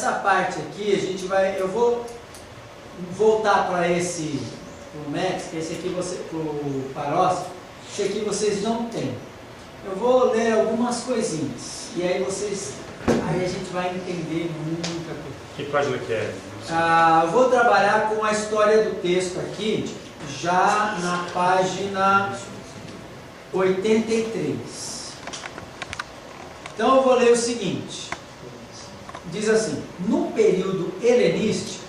essa parte aqui, eu vou voltar para esse, pro Max, que esse aqui pro Paros, esse aqui vocês não têm. Eu vou ler algumas coisinhas, e aí a gente vai entender muita coisa. Que página que é? Eu vou trabalhar com a história do texto aqui, já na página 83. Então eu vou ler o seguinte, diz assim: no período helenístico,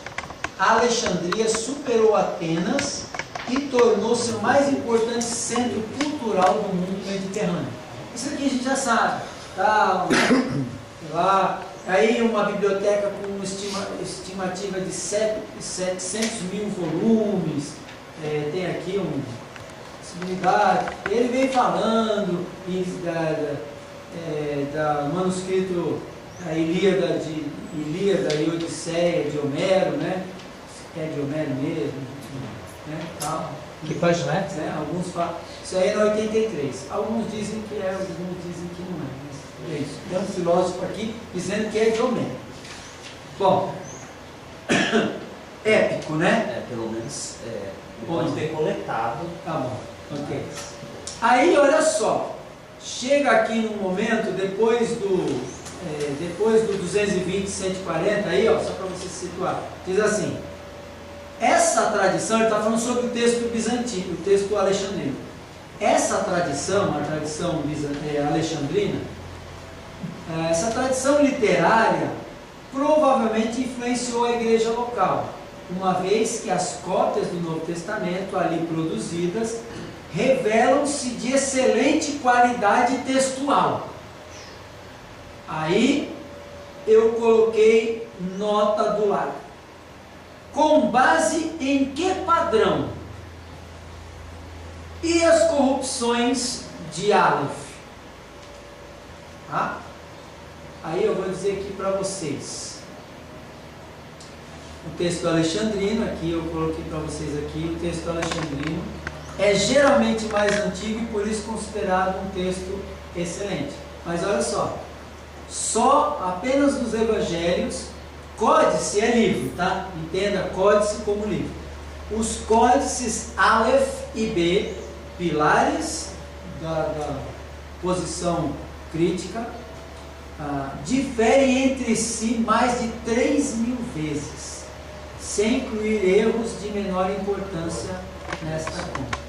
a Alexandria superou Atenas e tornou-se o mais importante centro cultural do mundo mediterrâneo. Isso aqui a gente já sabe, tá? Sei lá. Aí uma biblioteca com uma estimativa de 700 mil volumes, tem aqui uma possibilidade. Ele vem falando da manuscrito da Ilíada e Odisseia de Homero, né? É de Homero mesmo, né? Tal. Que página é? Alguns falam. Isso aí é na 83. Alguns dizem que é, alguns dizem que não é. Mas é isso. Tem um filósofo aqui dizendo que é de Homero. Bom, épico, né? Pelo menos pode ter coletado. Tá bom, ok. Aí, olha só. Chega aqui num momento, depois do 220, 140, aí, ó, só para você se situar, diz assim: essa tradição, ele está falando sobre o texto bizantino, o texto alexandrino. Essa tradição, a tradição alexandrina, essa tradição literária provavelmente influenciou a igreja local, uma vez que as cópias do Novo Testamento ali produzidas revelam-se de excelente qualidade textual. Aí eu coloquei nota do lado. Com base em que padrão? E as corrupções de Aleph? Tá? Aí eu vou dizer aqui para vocês. O texto alexandrino, aqui eu coloquei para vocês aqui, o texto alexandrino é geralmente mais antigo e por isso considerado um texto excelente. Mas olha só apenas nos evangelhos, códice é livro, tá? Entenda códice como livro. Os códices Aleph e B, pilares da posição crítica, diferem entre si mais de 3.000 vezes, sem incluir erros de menor importância nesta conta.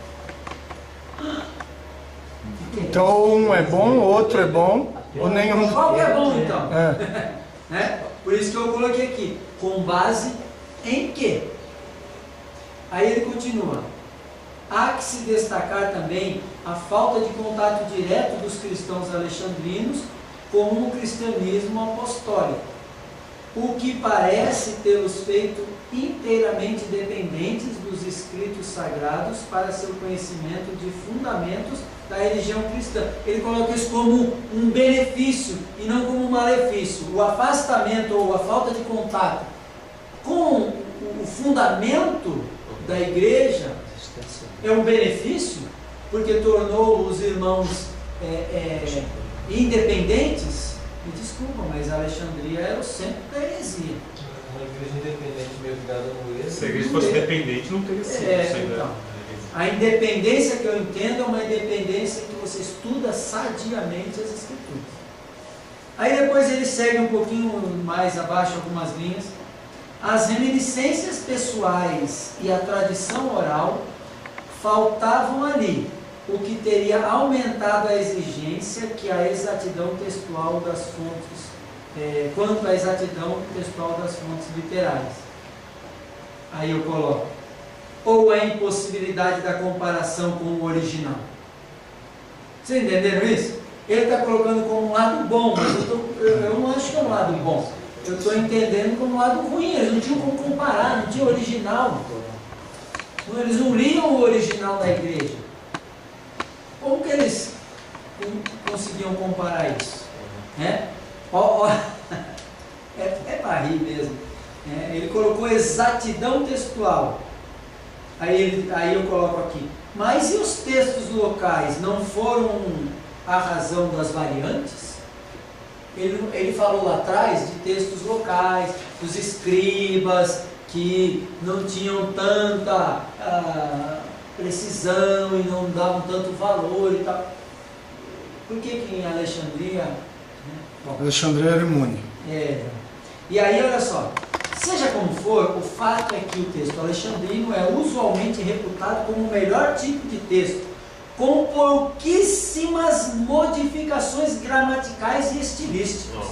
Então um é bom, o outro é bom, ou nenhum. Qual que é bom então? Né? Por isso que eu coloquei aqui, com base em quê? Aí ele continua: há que se destacar também a falta de contato direto dos cristãos alexandrinos com o cristianismo apostólico, o que parece tê-los feito inteiramente dependentes dos escritos sagrados para seu conhecimento de fundamentos da religião cristã. Ele coloca isso como um benefício e não como um malefício. O afastamento ou a falta de contato com o fundamento da igreja é um benefício, porque tornou os irmãos independentes. Me desculpa, mas Alexandria era o centro da heresia. Uma igreja independente meio ligada no erro. Se a igreja fosse dependente, não teria sido. Então, a independência que eu entendo é uma independência que você estuda sadiamente as escrituras. Aí depois ele segue um pouquinho mais abaixo, algumas linhas. As reminiscências pessoais e a tradição oral faltavam ali, o que teria aumentado a exigência que a exatidão textual das fontes, quanto à exatidão textual das fontes literárias. Aí eu coloco: ou a impossibilidade da comparação com o original. Vocês entenderam isso? Ele está colocando como um lado bom, mas eu não acho que é um lado bom. Eu estou entendendo como um lado ruim. Eles não tinham como comparar, não tinha original. Eles não liam o original da igreja. Como que eles conseguiam comparar isso? É para rir mesmo. Ele colocou exatidão textual. Aí eu coloco aqui: mas e os textos locais não foram a razão das variantes? Ele falou lá atrás de textos locais, dos escribas, que não tinham tanta precisão e não davam tanto valor e tal. Por que em Alexandria? Bom, Alexandria era imune. E aí, olha só, seja como for, o fato é que o texto alexandrino é usualmente reputado como o melhor tipo de texto, com pouquíssimas modificações gramaticais e estilísticas.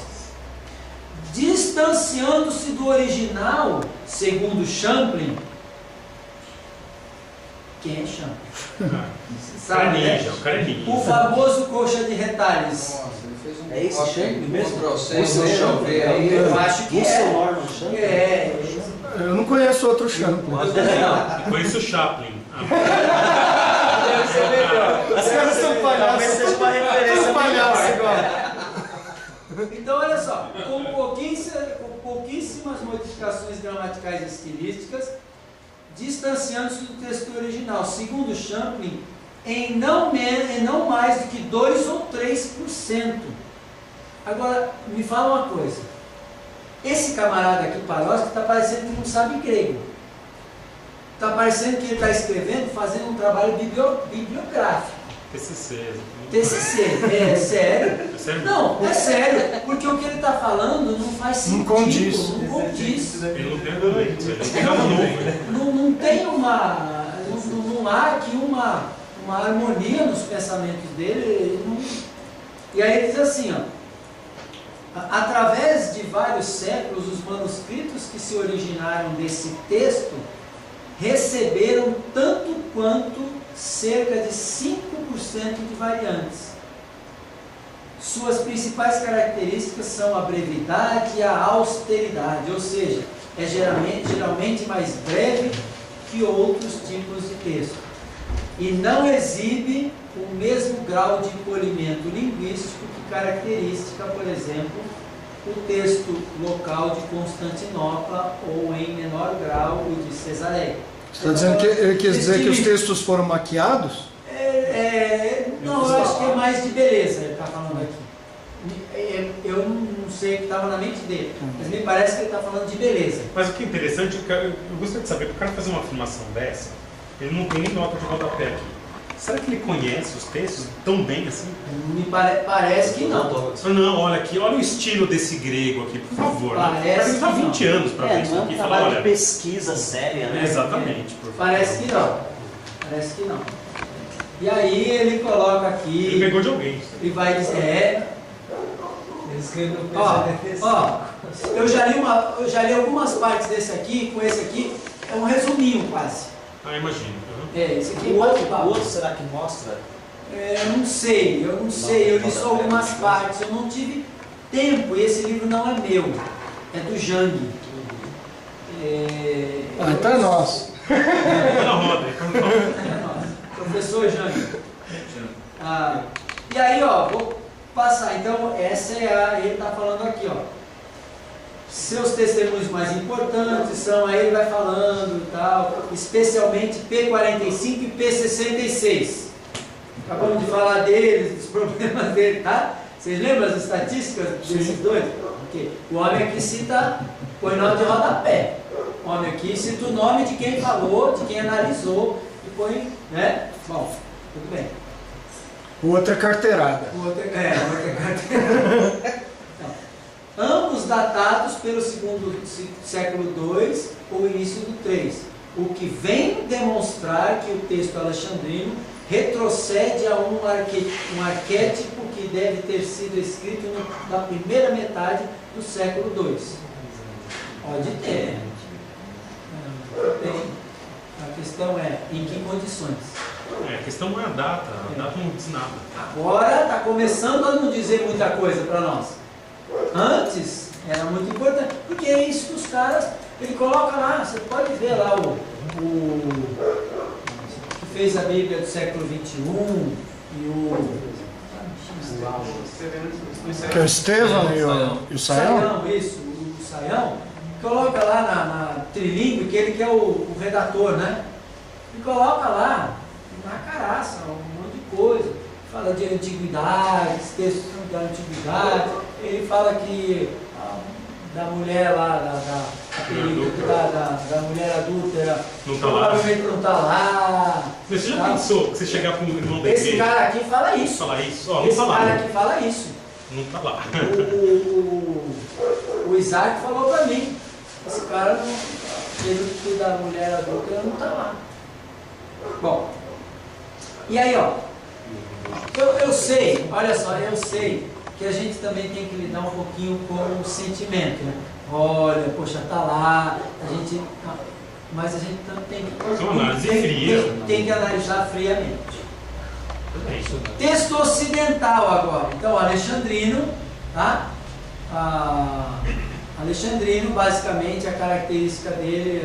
Distanciando-se do original, segundo Champlin. Quem é Champlin? Sabe, né? O famoso coxa de retalhos. Nossa, ele fez um É esse Champlin mesmo? Eu acho que é. Eu não conheço outro Champlin. Eu conheço o Chaplin. Deve ser melhor. Os caras são palhaços. Talvez seja uma referência palhaço agora. Então, olha só, com pouquíssimas modificações gramaticais e estilísticas, distanciando-se do texto original, segundo Champlin, em não mais do que 2 ou 3%. Agora, me fala uma coisa. Esse camarada aqui, Palhoski, está parecendo que não sabe grego. Está parecendo que ele está escrevendo, fazendo um trabalho bibliográfico. TCC, é sério? É sério? Não, é sério, porque o que ele está falando não faz sentido, Não condiz. não condiz. Ele não tem argumento, ele tem algo novo. Não tem não há aqui uma harmonia nos pensamentos dele. E aí ele diz assim, ó, através de vários séculos, os manuscritos que se originaram desse texto receberam tanto quanto cerca de 5% de variantes. Suas principais características são a brevidade e a austeridade, ou seja, é geralmente mais breve que outros tipos de texto. E não exibe o mesmo grau de polimento linguístico que caracteriza, por exemplo, o texto local de Constantinopla ou, em menor grau, o de Cesareia. Você está dizendo que ele quis dizer que os textos foram maquiados? Não, eu acho que é mais de beleza ele está falando aqui. Eu não sei o que estava na mente dele, mas me parece que ele está falando de beleza. Mas o que é interessante, eu gostaria de saber, para o cara fazer uma afirmação dessa, ele não tem nem nota de rodapé aqui. Será que ele conhece os textos tão bem assim? Me parece que não. Não, olha aqui, olha o estilo desse grego aqui, por favor. Parece Ele está 20 anos para ver isso não é aqui um e falar, trabalho olha... de pesquisa séria, né? Exatamente. Por favor. Parece que não. Parece que não. E aí ele coloca aqui... Ele pegou de alguém. E vai dizer... Ele escreveu no eu já li algumas partes desse aqui, com esse aqui, é um resuminho quase. Ah, imagino. Esse aqui O é outro será que mostra? eu não sei, eu li só algumas partes, eu não tive tempo, e esse livro não é meu, é do Jang. Então é nosso. Tá na roda. Professor Jang. E aí, vou passar, então, ele está falando aqui, seus testemunhos mais importantes são, aí ele vai falando e tal, especialmente P45 e P66. Acabamos de falar deles, dos problemas dele, tá? Vocês lembram as estatísticas desses dois? Okay. O homem aqui cita, põe nota de rodapé. O homem aqui cita o nome de quem falou, de quem analisou, e põe, né? Bom, tudo bem. O outro é carteirada. O outro é carteirada. Ambos datados pelo segundo século II ou início do III, o que vem demonstrar que o texto alexandrino retrocede a um arquétipo que deve ter sido escrito na primeira metade do século II. Pode ter. Tem. A questão é, em que condições? A questão não é a data não diz nada. Agora está começando a não dizer muita coisa para nós. Antes era muito importante, porque é isso que os caras, ele coloca lá, você pode ver lá o que fez a Bíblia do século XXI e Que é o Estevão e o Saião? Isso, o Saião, coloca lá na trilingue, que ele que é o redator, né? E coloca lá, na caraça, um monte de coisa, fala de antiguidades, textos da antiguidade. ele fala que da mulher lá, da mulher adúltera, Não tá lá. provavelmente não está lá. Você já tá? pensou que você chegar para um irmão da Esse igreja cara aqui fala e isso. falar isso? Ó, não Esse tá lá. cara aqui fala isso. Não tá lá. O Isaac falou para mim, esse cara não, ele que da mulher adulta não está lá. Bom, e aí ó, eu sei, olha só, eu sei que a gente também tem que lidar um pouquinho com o sentimento, né? Olha, poxa, tá lá, a gente, mas a gente também Fazer uma análise fria. tem que analisar friamente. É isso. Texto ocidental agora. Então, Alexandrino, tá? Alexandrino, basicamente, a característica dele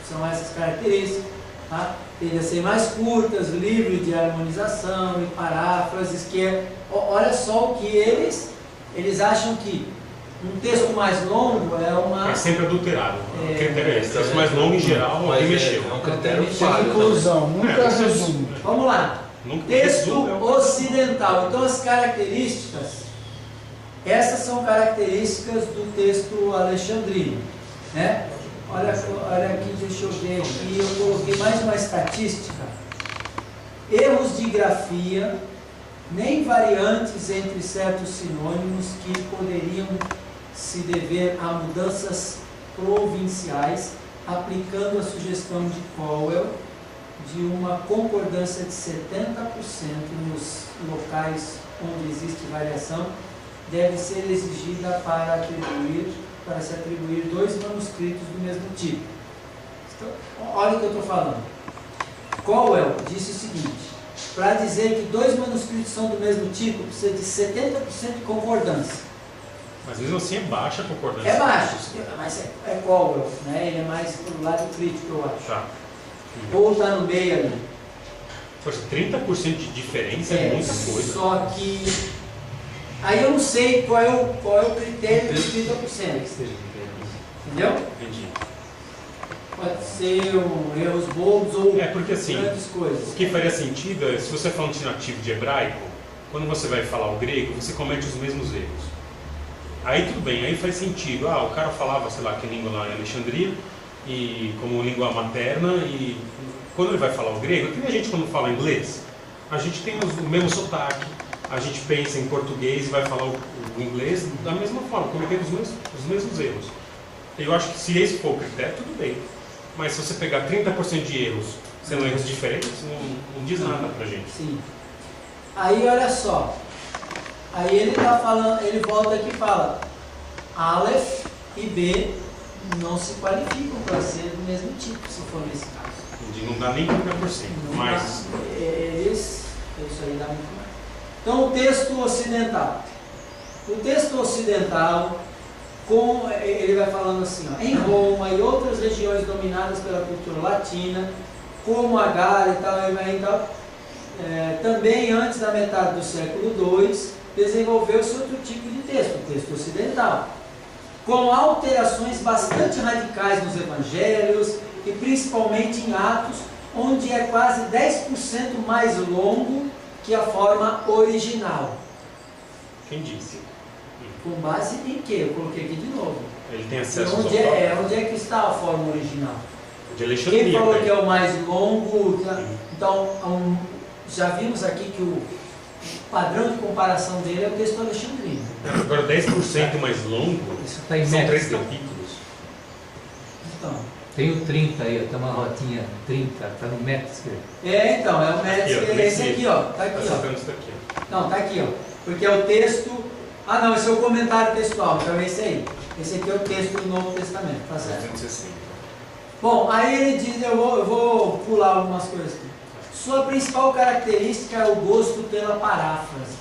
são essas características, tá? Tende a ser mais curtas, livre de harmonização e paráfrases, que é, olha só o que eles acham que um texto mais longo é uma... É sempre adulterado. O critério é esse. Texto mais longo, em geral, Mas alguém mexeu. É um critério Mexeu. falho. Conclusão, nunca isso é- resumo. Vamos lá. Nunca Texto resume, é um- ocidental. Então, as características, essas são características do texto alexandrino, né? Olha aqui, deixa eu ver aqui, eu coloquei mais uma estatística. Erros de grafia, nem variantes entre certos sinônimos que poderiam se dever a mudanças provinciais, aplicando a sugestão de Cowell de uma concordância de 70% nos locais onde existe variação, deve ser exigida para se atribuir dois manuscritos do mesmo tipo. Então, olha o que eu estou falando. Cowell disse o seguinte: para dizer que dois manuscritos são do mesmo tipo, precisa de 70% de concordância. Mas mesmo assim é baixa a concordância. É baixo, mas é Cowell, né? Ele é mais pro lado crítico, eu acho. Tá. Ou está no meio ali. Poxa, 30% de diferença é muita coisa. Só que aí eu não sei qual é o critério de 30%. Entendeu? Entendi. Pode ser erros bobos ou É porque assim, grandes coisas. o que faria sentido é, se você for um nativo de hebraico, quando você vai falar o grego, você comete os mesmos erros. Aí tudo bem, aí faz sentido. Ah, o cara falava, sei lá, que língua lá em Alexandria, e como língua materna, e quando ele vai falar o grego, que nem a gente quando fala inglês, a gente tem o mesmo sotaque, a gente pensa em português e vai falar o inglês da mesma forma, cometendo os mesmos erros. Eu acho que se esse for o critério, tudo bem. Mas se você pegar 30% de erros, sendo erros diferentes, não diz nada pra gente. Sim. Aí olha só. Aí ele está falando, ele volta aqui e fala: Aleph e B não se qualificam para ser do mesmo tipo, se for nesse caso. Não dá nem 30%, Não mas dá, isso aí dá muito mais. Então, o texto ocidental. O texto ocidental, ele vai falando assim, ó, em Roma e outras regiões dominadas pela cultura latina, como a Gália e tal, também antes da metade do século II, desenvolveu-se outro tipo de texto, o texto ocidental, com alterações bastante radicais nos evangelhos e principalmente em Atos, onde é quase 10% mais longo que a forma original. quem disse? Com base em quê? Eu coloquei aqui de novo. Ele tem acesso Onde é que está a forma original? de Alexandria. Quem falou né? que é o mais longo? Então, já vimos aqui que o padrão de comparação dele é o texto alexandrino. Agora 10% mais longo Isso está em são 3 metros. capítulos. Então, Tem o 30 aí, ó, tem uma rotinha 30, está no metro esquerdo. então, é o médico, Aqui, ó, esse aqui, ó. Tá Tá aqui, citando isso daqui. ó. Não, tá aqui, ó. Porque é o texto. Ah, não, esse é o comentário textual, então é esse aí. Esse aqui é o texto do Novo Testamento, tá certo? 260. Bom, aí ele diz, eu vou pular algumas coisas aqui. Sua principal característica é o gosto pela paráfrase.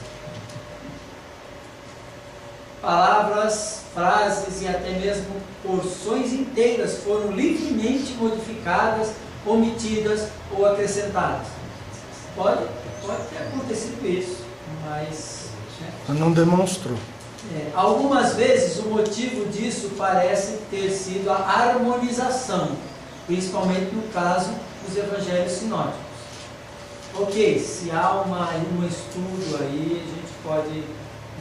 Palavras, frases e até mesmo porções inteiras foram livremente modificadas, omitidas ou acrescentadas. Pode ter acontecido isso, mas... né? Não demonstrou. Algumas vezes o motivo disso parece ter sido a harmonização, principalmente no caso dos evangelhos sinóticos. Ok, se há um estudo aí, a gente pode,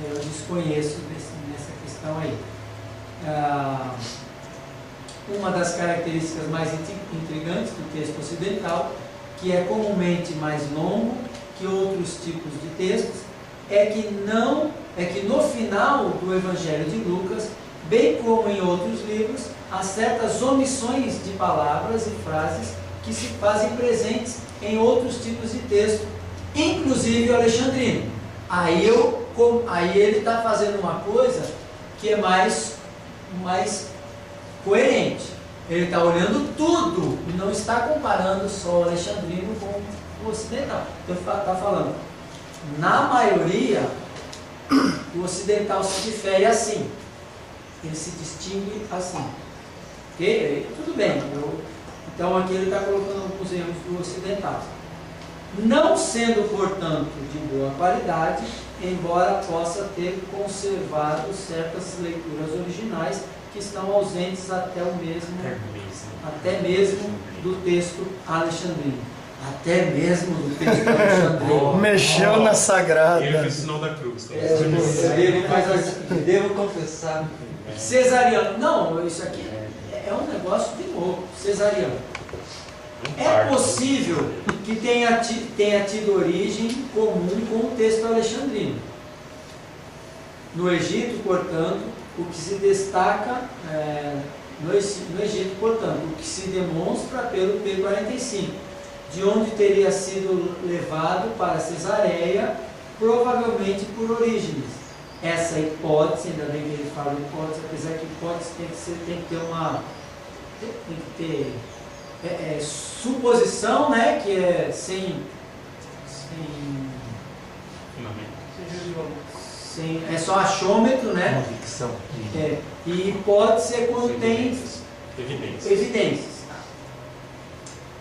eu desconheço, estão aí. Uma das características mais intrigantes do texto ocidental, que é comumente mais longo que outros tipos de textos, é que no final do Evangelho de Lucas, bem como em outros livros, há certas omissões de palavras e frases que se fazem presentes em outros tipos de texto, inclusive o alexandrino. Aí ele está fazendo uma coisa que é mais coerente. Ele está olhando tudo e não está comparando só o alexandrino com o ocidental. Então está falando, na maioria, o ocidental se difere assim. Ele se distingue assim. Ok? Tudo bem. Então aqui ele está colocando alguns erros do ocidental. Não sendo, portanto, de boa qualidade, embora possa ter conservado certas leituras originais que estão ausentes até mesmo do texto alexandrino. Até mesmo do texto alexandrino. Mexeu na sagrada. Ele fez o sinal da cruz. Devo confessar. Cesariano. Não, isso aqui é um negócio de louco. Cesariano. É possível que tenha tido origem comum com o texto alexandrino. No Egito, portanto, o que se destaca no Egito, portanto, o que se demonstra pelo P45, de onde teria sido levado para Cesareia, provavelmente por Orígenes. Essa hipótese, ainda bem que ele fala hipótese, apesar que hipótese tem que ter suposição, né, que é sem é só achômetro, né? Convicção. E hipótese é quando tem evidências.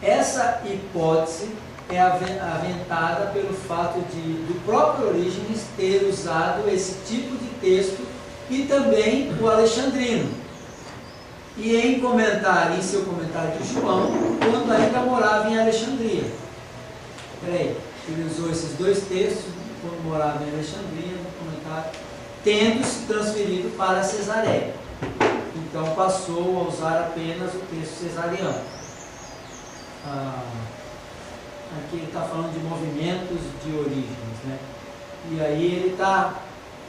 Essa hipótese é aventada pelo fato do próprio Orígenes ter usado esse tipo de texto e também o alexandrino. E em seu comentário de João, quando ainda morava em Alexandria. Ele usou esses dois textos quando morava em Alexandria, no comentário, tendo se transferido para Cesareia. Então passou a usar apenas o texto cesariano. Aqui ele está falando de movimentos de origens, né? E aí ele está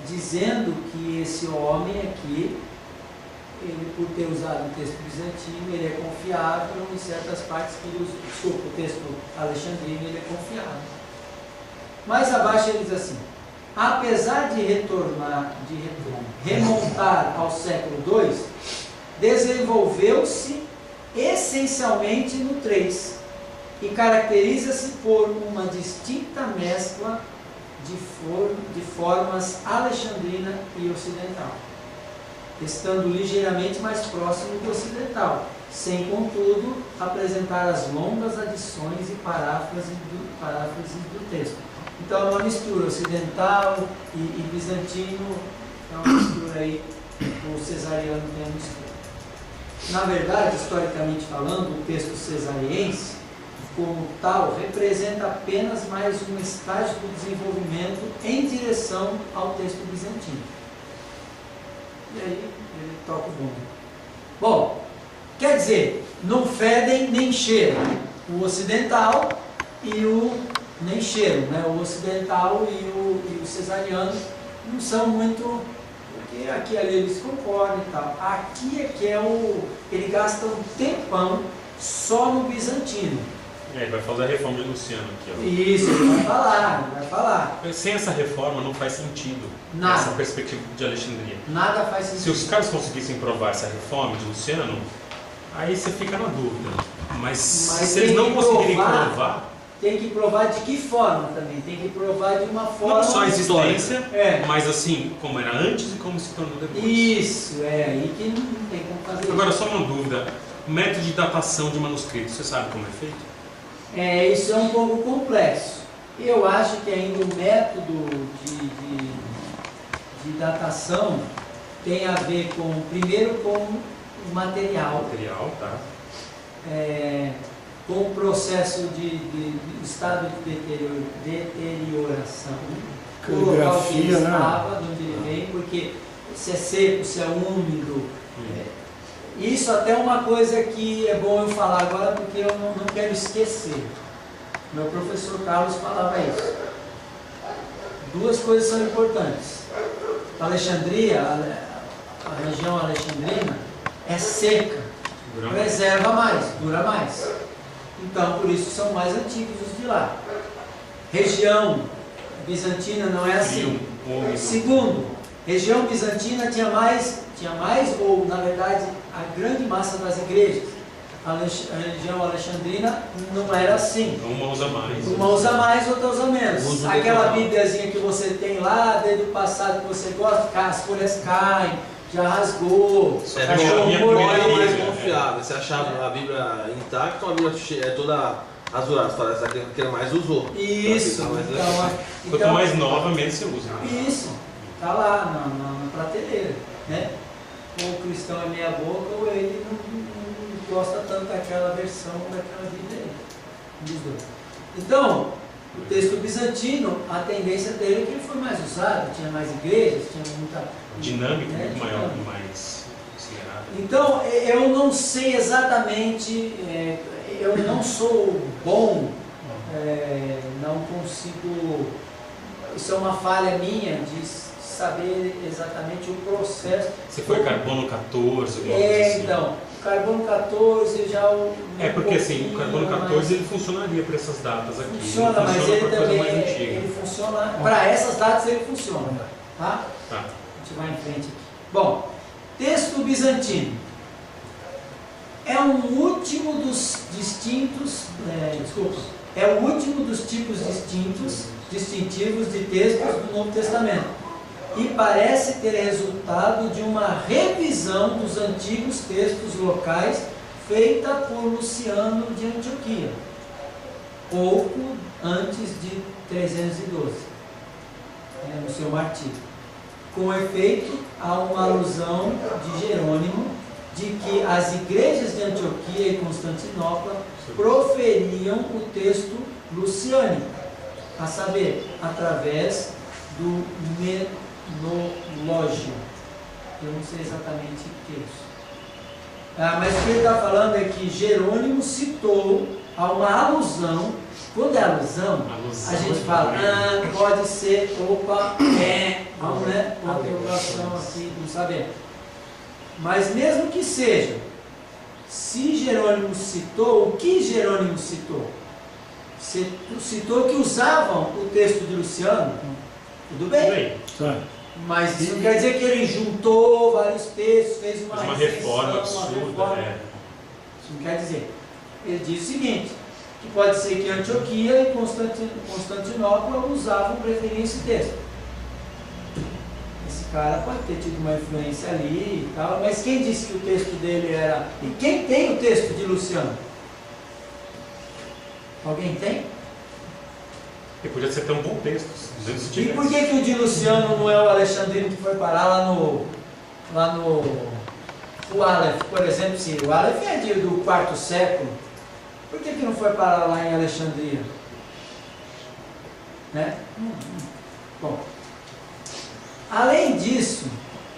dizendo que esse homem aqui, ele, por ter usado o texto bizantino, ele é confiável em certas partes que ele usa. Desculpa, o texto alexandrino ele é confiável. Mais abaixo ele diz assim: apesar de remontar ao século II, desenvolveu-se essencialmente no 3 e caracteriza-se por uma distinta mescla de formas alexandrina e ocidental, estando ligeiramente mais próximo do ocidental, sem, contudo, apresentar as longas adições e paráfrases do texto. Então é uma mistura ocidental e bizantino, é uma mistura aí, o cesariano tem uma mistura. Na verdade, historicamente falando, o texto cesariense, como tal, representa apenas mais um estágio do desenvolvimento em direção ao texto bizantino. E aí ele toca o bombo. Bom, quer dizer, não fedem nem cheiram. O ocidental e o nem cheiram, né? O ocidental e o cesariano não são muito, porque aqui e ali eles concordam e tal. Aqui é que ele gasta um tempão só no bizantino. Vai fazer a reforma de Luciano aqui, ó. Isso, ele vai falar. Sem essa reforma não faz sentido Nada. essa perspectiva de Alexandria. Nada faz sentido. Se os caras conseguissem provar essa reforma de Luciano, aí você fica na dúvida. Mas se eles não conseguirem provar, tem que provar de que forma também? Tem que provar de uma forma não só a existência, histórica. mas assim, como era antes e como se tornou depois. Isso, aí que não tem como fazer. Agora, isso. só uma dúvida. Método de datação de manuscritos, você sabe como é feito? Isso é um pouco complexo. Eu acho que ainda o método de datação tem a ver primeiro com o material. Tá. Com o processo de estado de deterioração, o local que ele estava, de onde ele vem, porque se é seco, se é úmido. Isso até é uma coisa que é bom eu falar agora, porque eu não quero esquecer. Meu professor Carlos falava isso. Duas coisas são importantes. Alexandria, a região alexandrina, é seca, preserva mais, dura mais. Então, por isso são mais antigos os de lá. Região bizantina não é assim. Segundo, região bizantina tinha mais, ou na verdade, a grande massa das igrejas. A região alexandrina não era assim. Uma usa mais. Uma usa mais, outra usa menos. Aquela bíbliazinha que você tem lá, desde o passado que você gosta, as folhas caem, já rasgou. A minha primeira É mais Bíblia, confiável. Você achava a Bíblia intacta ou a Bíblia é toda azulada? Você fala, essa aqui que mais usou. Isso. Quanto mais nova, menos você usa. Isso. Está lá na prateleira, né? Ou o cristão é meia boca, ou ele não gosta tanto daquela versão, daquela Bíblia aí. Um dos dois. Então, o texto bizantino, a tendência dele é que ele foi mais usado, tinha mais igrejas, tinha muita... Dinâmico, né, muito maior, dinâmico. mais acelerado. Então, eu não sei exatamente, eu não sou bom, não consigo, isso é uma falha minha de saber exatamente o processo. Você foi carbono 14, alguma coisa assim? Então, o carbono 14 já... Porque assim, o carbono 14 ele funcionaria para essas datas aqui. Funciona, mas ele pra coisa também, mais antiga. ele funciona, para essas datas ele funciona, tá? Tá. A gente vai em frente aqui. Bom, texto bizantino. É um último dos distintos, é o último dos tipos distintivos de textos do Novo Testamento. E parece ter resultado de uma revisão dos antigos textos locais feita por Luciano de Antioquia, pouco antes de 312, no seu martírio. Com efeito, há uma alusão de Jerônimo de que as igrejas de Antioquia e Constantinopla proferiam o texto luciânico, a saber, através do Menologio. Eu não sei exatamente o que é isso. Mas o que ele está falando é que Jerônimo citou a uma alusão. Quando é alusão, a gente fala, pode ser, vamos, né? Uma interrogação assim, não sabemos. Mas mesmo que seja, se Jerônimo citou, o que Jerônimo citou? Citou que usavam o texto de Luciano, tudo bem. Mas isso não quer dizer que ele juntou vários textos, fez uma reforma absurda. Isso não quer dizer. Ele diz o seguinte, que pode ser que Antioquia e Constantinopla usavam, preferiam esse texto. Esse cara pode ter tido uma influência ali e tal, mas quem disse que o texto dele era... E quem tem o texto de Luciano? Alguém tem? E podia ser até um bom texto. E por que o de Luciano não é o alexandrino que foi parar lá no o Aleph, por exemplo? Se o Aleph é do quarto século, por que não foi parar lá em Alexandria? Né? Bom, além disso,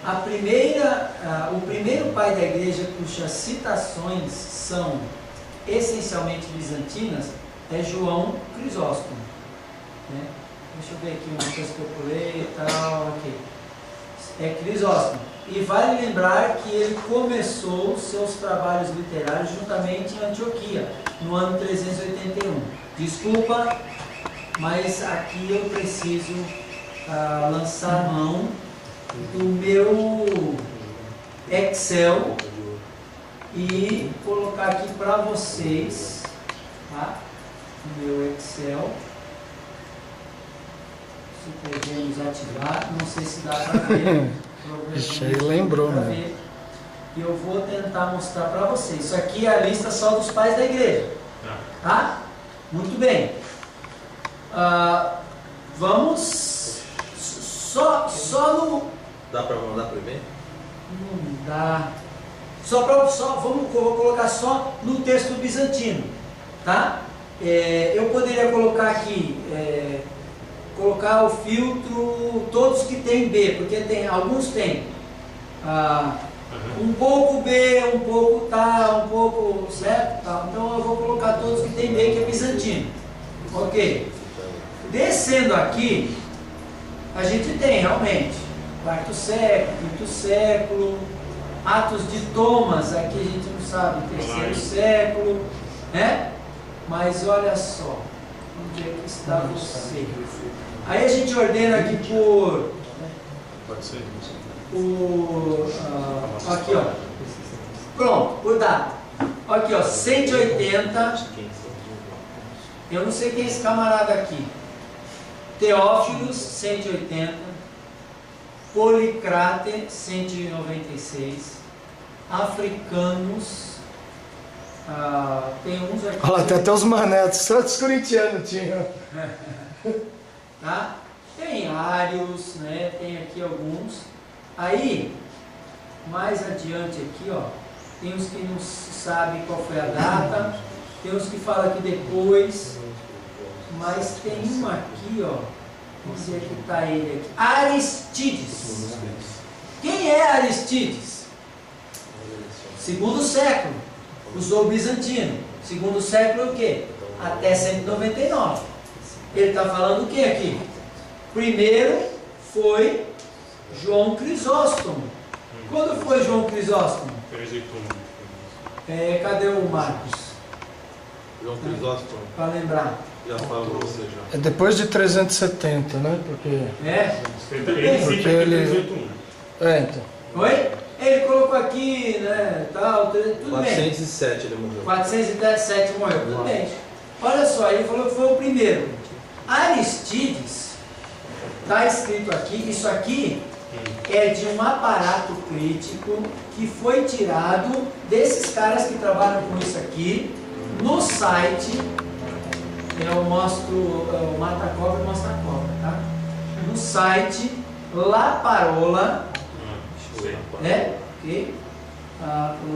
o primeiro pai da igreja cujas citações são essencialmente bizantinas é João Crisóstomo. Né? Deixa eu ver aqui uma coisa que eu pulei e tal. Aqui. É Crisóstomo. E vale lembrar que ele começou seus trabalhos literários juntamente em Antioquia, no ano 381. Desculpa, mas aqui eu preciso lançar mão do meu Excel e colocar aqui para vocês, tá? O meu Excel. Se podemos ativar, não sei se dá para ver. Isso aí lembrou, né? E eu vou tentar mostrar para vocês. Isso aqui é a lista só dos pais da igreja. Tá? Muito bem. Vamos só no... Dá para mandar primeiro? Não dá. Vou colocar só no texto bizantino. Tá? Eu poderia colocar aqui... colocar o filtro todos que tem B, porque alguns tem um pouco B, um pouco tal, um pouco certo, tal. Então eu vou colocar todos que tem B, que é bizantino. Ok. Descendo aqui, a gente tem realmente quarto século, quinto século, Atos de Thomas, aqui a gente não sabe, terceiro século, né? Mas olha só, onde é que está você? Aí a gente ordena aqui por aqui, ó. Pronto, por data. Aqui, ó, 180. Eu não sei quem é esse camarada aqui. Teófilos, 180. Policrate, 196. Africanos. Tem uns aqui. Olha lá, tem até os manetos, só os corintianos tinham. Tá? Tem Ários, né? Tem aqui alguns. Aí, mais adiante aqui, ó, tem uns que não sabem qual foi a data, tem uns que falam que depois, mas tem um aqui, ó, onde é que está ele aqui? Aristides. Quem é Aristides? Segundo século, usou o bizantino. Segundo século o quê? Até 199. Ele está falando o que aqui? Primeiro foi João Crisóstomo. Quando foi João Crisóstomo? Cadê o Marcos? João Crisóstomo. Para lembrar. Já falo para você já. É depois de 370, né? Porque... Porque ele... então. Oi? Ele colocou aqui, né, tal, tudo 407 bem. ele morreu. 407 morreu, tudo bem. Olha só, ele falou que foi o primeiro. Aristides, está escrito aqui, isso aqui é de um aparato crítico que foi tirado desses caras que trabalham com isso aqui, no site, eu mostro, o Mata-Cobra mostra a cobra, tá? No site La Parola, né? Okay?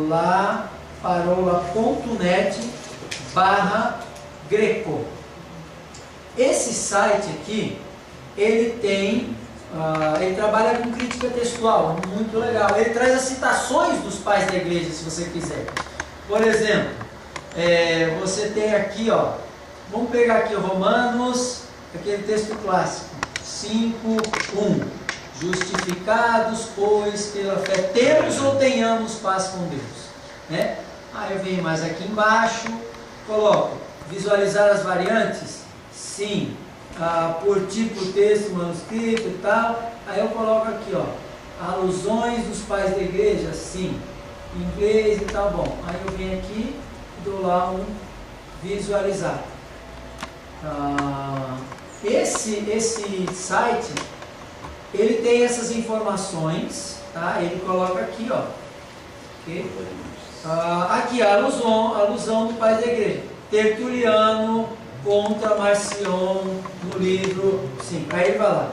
laparola.net/greco. Esse site aqui, ele tem, ele trabalha com crítica textual, muito legal. Ele traz as citações dos pais da igreja, se você quiser. Por exemplo, você tem aqui, ó, vamos pegar aqui Romanos, aquele texto clássico, 5:1. Justificados, pois, pela fé, temos ou tenhamos paz com Deus, né? Aí eu venho mais aqui embaixo, coloco, visualizar as variantes? Sim. Por tipo, texto, manuscrito e tal. Aí eu coloco aqui, ó, alusões dos pais da igreja? Sim. Inglês e tal, bom. Aí eu venho aqui e dou lá um visualizar. Esse site, ele tem essas informações, tá? Ele coloca aqui, ó. Okay? Aqui a alusão do pai da igreja. Tertuliano contra Marcion no livro 5. Aí ele vai lá.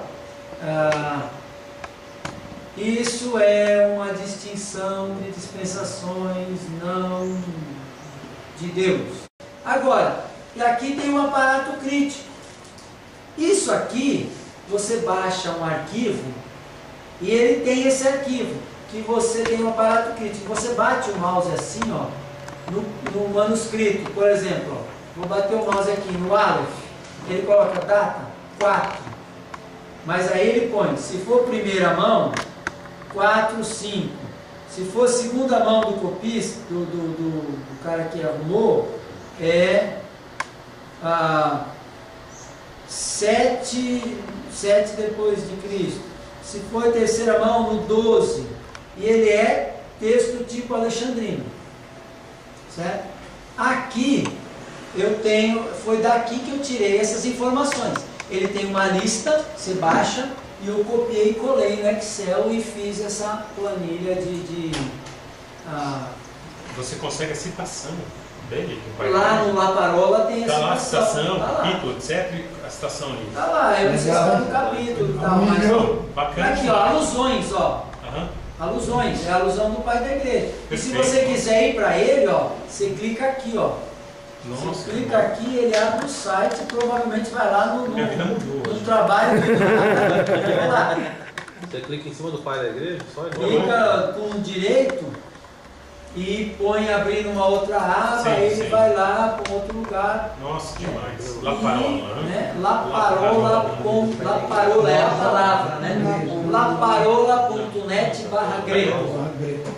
Isso é uma distinção de dispensações não de Deus. Agora, e aqui tem um aparato crítico. Isso aqui, você baixa um arquivo e ele tem esse arquivo, que você tem um aparato crítico. Você bate o mouse assim, ó, no manuscrito, por exemplo, ó, vou bater o mouse aqui no Aleph, ele coloca data 4, mas aí ele põe, se for primeira mão, 4, 5, se for segunda mão do copista, do cara que arrumou, é 7 depois de Cristo. Se for terceira mão, no 12. E ele é texto tipo alexandrino. Certo? Aqui, eu tenho, foi daqui que eu tirei essas informações. Ele tem uma lista, você baixa, e eu copiei e colei no Excel e fiz essa planilha Você consegue a citação dele? Lá no Laparola tem tá lá a citação, tá capítulo, etc. A citação ali. Tá lá, eu não sei se tá no capítulo e tal, mas bacana. aqui, ó, alusões, ó. Uhum. Alusões, é a alusão do pai da igreja. Perfeito. E se você quiser ir para ele, ó, você clica aqui, ó. Nossa, você clica aqui, ele abre o site e provavelmente vai lá minha vida mudou no hoje. trabalho. Vai lá. Você clica em cima do pai da igreja? Só ele. Clica com direito e põe abrindo uma outra aba, Sim, ele sim. vai lá para um outro lugar. Nossa, demais. La E, Parola, né? né? Laparola é a palavra, né? laparola.net/grego.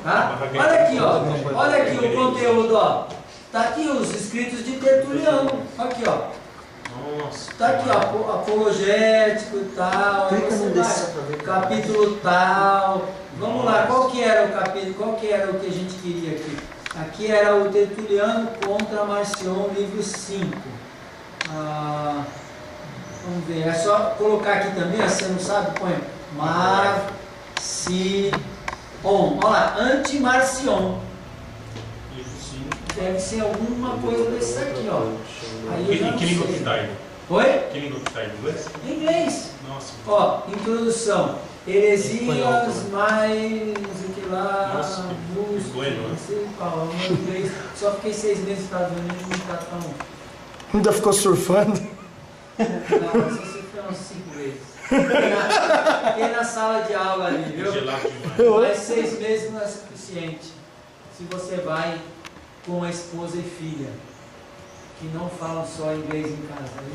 Tá? Olha aqui, ó. Olha aqui o conteúdo, ó. Tá aqui os escritos de Tertuliano. Aqui, ó. Nossa. Tá aqui, ó, apologético e tal. Aí você vai, capítulo tal. Vamos lá, qual que era o capítulo? Qual que era o que a gente queria aqui? Aqui era o Tertuliano contra Marcion, livro 5. Vamos ver, é só colocar aqui também, você não sabe, põe Marcion. Olha lá, anti-Marcion. Livro 5. Deve ser alguma coisa desse aqui, ó. Aí eu já não Que língua que sei. tá aí? Oi? Que língua que tá aí? Inglês? Em inglês. Nossa. Ó, introdução. Heresias, mais o que lá, Nossa, que Busto, bueno, né? não sei qual, meu inglês. Só fiquei 6 meses nos Estados Unidos, não tá tão. Ainda ficou surfando? Não, só se foi umas 5 vezes. Fiquei na sala de aula ali, viu? Gelado demais. Mas 6 meses não é suficiente. Se você vai com a esposa e filha, que não falam só inglês em casa. Aí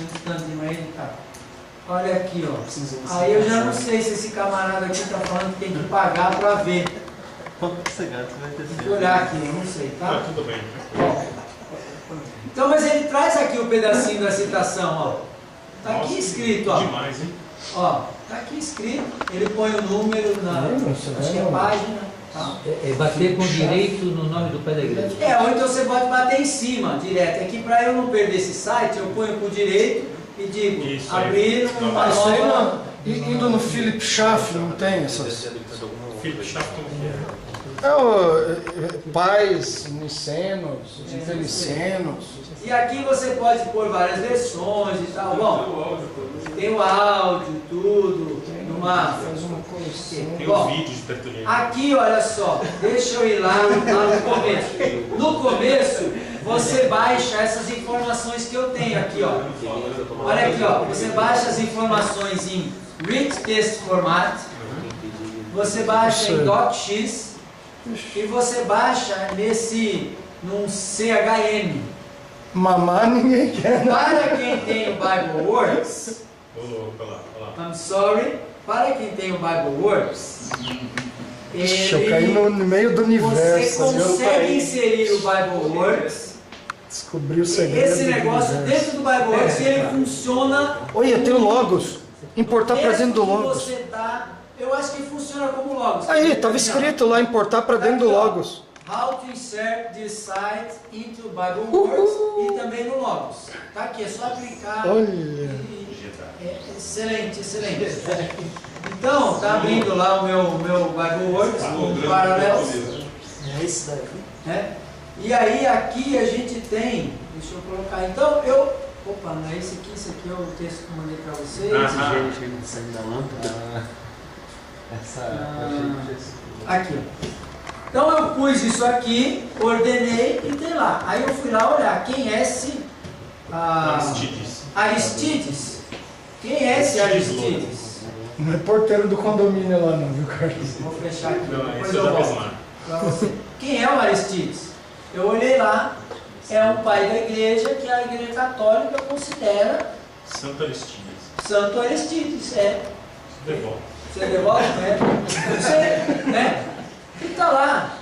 não tanto de manhã, tá. Olha aqui, ó. Aí eu já não sei se esse camarada aqui está falando que tem que pagar para ver. Tem que olhar aqui, eu não sei, Ah, tá? tudo bem. Então, mas ele traz aqui o pedacinho da citação, ó. Tá aqui Nossa, escrito, ó. Demais, hein? Ó, tá aqui escrito. Ele põe o número na, acho que é página. Tá? É bater com direito no nome do pai da igreja. Ou então você pode bater em cima, direto. É que para eu não perder esse site, eu ponho por direito e digo, Isso aí. abrir uma Isso aí nova... não. Indo no Philip Schaff, não tem essas. Filho chato como que é? Pais nicenos, interlicenos. E aqui você pode pôr várias versões e tal. Bom, tem o áudio, tudo, numa... Faz uma coleção. Tem Bom, um vídeo de Tertuliano. aqui, olha só, deixa eu ir lá no começo. No começo, você baixa essas informações que eu tenho aqui, ó. Olha aqui, ó. Você baixa as informações em Rich Text Format, você baixa em DocX e você baixa num CHM. Mamar ninguém quer. Para quem tem o Bible Works, Ô, louco, olha lá, olha lá. I'm sorry, para quem tem o Bible Works, Ixi, eu caí no meio do você universo. consegue inserir o Bible Works, Descobri o segredo. esse do negócio universo. dentro do Bible Works, e ele funciona. Olha, tem o Logos. Importar para dentro do mesmo que Logos. você tá, eu acho que funciona como Logos. Aí, estava escrito lá, importar para dentro do Logos. How to insert this site into Bible Works e também no Logos. Tá aqui, é só clicar. Olha. Excelente, excelente. Então, tá abrindo lá o meu Bible Works com paralelos. É isso daqui. Né? E aí aqui a gente tem, deixa eu colocar, então opa, não é esse aqui é o texto que eu mandei para vocês. Saindo da lâmpada. Aqui, ó. Então eu pus isso aqui, ordenei e tem lá. Aí eu fui lá olhar quem é esse Aristides. Quem é esse Aristides? Não é porteiro do condomínio lá não, viu, Carlos? Vou fechar aqui, Não, depois isso eu eu já fiz volto lá. pra você. Quem é o Aristides? Eu olhei lá, é um pai da igreja que a igreja católica considera Santo Aristides. Santo Aristides, Devolve. Você devolve, né? Você, né? E tá lá.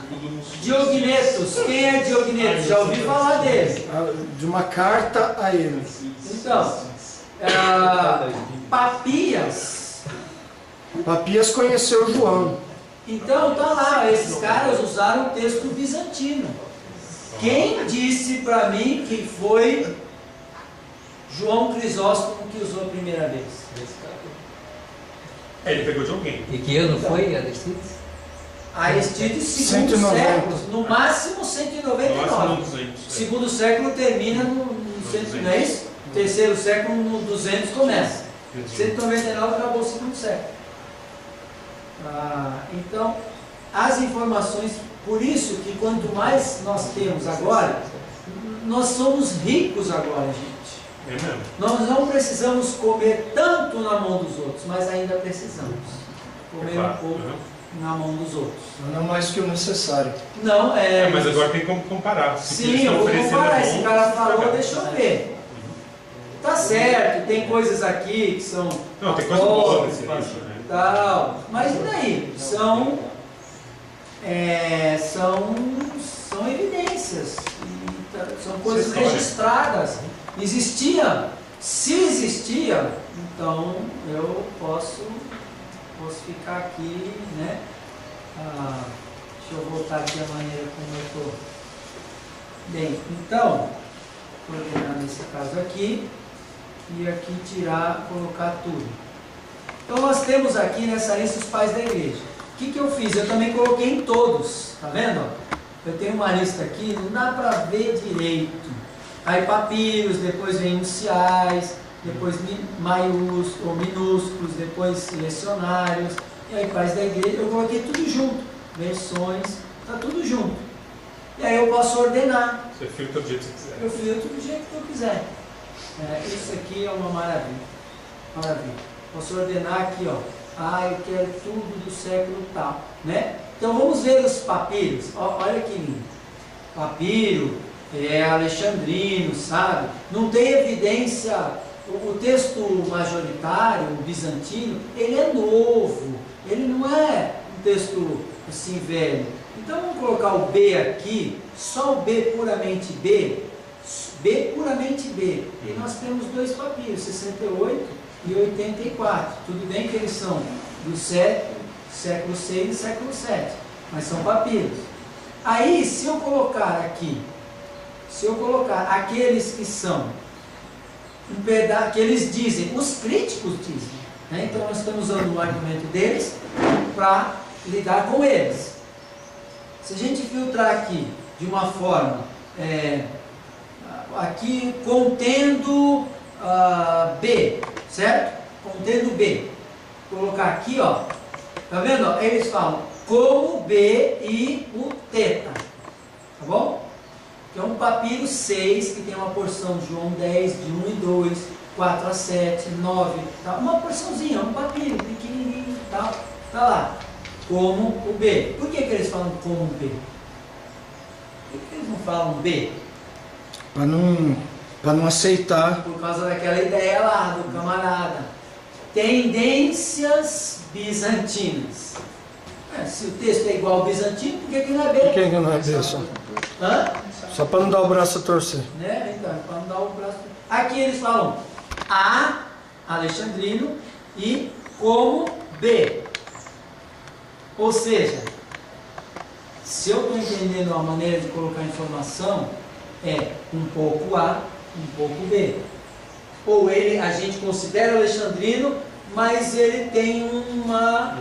Diognetos. Quem é Diognetos? Já ouvi falar dele. De uma carta a ele. Então, Papias. Papias conheceu João. Então tá lá, esses caras usaram o texto bizantino. Quem disse para mim que foi João Crisóstomo que usou a primeira vez? Ele pegou de alguém. E que ano foi Aristides? Aristides, segundo 190. século, no máximo 199. Nossa, não 200. Segundo século termina no 100, não é isso? Terceiro século no 200 começa. 199 acabou o segundo século. Então, as informações, por isso que quanto mais nós temos agora, nós somos ricos agora, gente. É mesmo? Nós não precisamos comer tanto na mão dos outros, mas ainda precisamos comer um pouco na mão dos outros. Não mais que o necessário. Não, mas agora tem como comparar. Se sim, eu vou comparar. Esse cara falou, estragar. deixa eu ver. Tá certo, tem coisas aqui que são... Não, tem coisa boa nesse apócrifas, livro, né? tal. Mas e daí? São evidências. São coisas História. registradas. Existia. Se existia, então eu posso ficar aqui, né? Deixa eu voltar aqui a maneira como eu estou. Bem, então, vou ordenar nesse caso aqui e aqui tirar, colocar tudo. Então nós temos aqui nessa lista os pais da igreja. O que eu fiz? Eu também coloquei em todos, tá vendo? Eu tenho uma lista aqui, não dá para ver direito. Aí papiros, depois vem iniciais, depois maiúsculos ou minúsculos, depois lecionários, e aí pais da igreja, eu coloquei tudo junto, versões, está tudo junto. E aí eu posso ordenar. Você filtra do jeito que você quiser. Eu filtro do jeito que eu quiser. Isso aqui é uma maravilha. Maravilha. Posso ordenar aqui, ó. Eu quero tudo do século tal, né? Então vamos ver os papiros. Olha que lindo. Papiro é alexandrino, sabe? Não tem evidência. O texto majoritário, o bizantino, ele é novo. Ele não é um texto assim velho. Então vamos colocar o B aqui, só o B puramente B. B puramente B. E nós temos dois papiros, 68 e 84. Tudo bem que eles são do século 6 e século 7, mas são papiros. Aí, se eu colocar aqui, aqueles que são um pedaço, que eles dizem, os críticos dizem, né? Então nós estamos usando o argumento deles para lidar com eles. Se a gente filtrar aqui de uma forma, aqui contendo B, certo? Contendo B. Colocar aqui, ó, tá vendo? Ó, eles falam como B e o teta, tá bom? Que é um papiro 6, que tem uma porção de João 10, de 1 e 2, 4 a 7, 9, tá? Uma porçãozinha, um papiro pequenininho, tá lá. Como o B. Por que eles falam como B? Por que eles não falam B? Para não aceitar. Por causa daquela ideia lá do camarada. Tendências bizantinas. Se o texto é igual ao bizantino, por que não é B? Por que não é B só? Hã? Só para não dar o braço a torcer. Né? Então, para não dar o braço. Aqui eles falam A, alexandrino, e como B. Ou seja, se eu estou entendendo a maneira de colocar informação, é um pouco A, um pouco B. Ou ele, a gente considera alexandrino, mas ele tem uma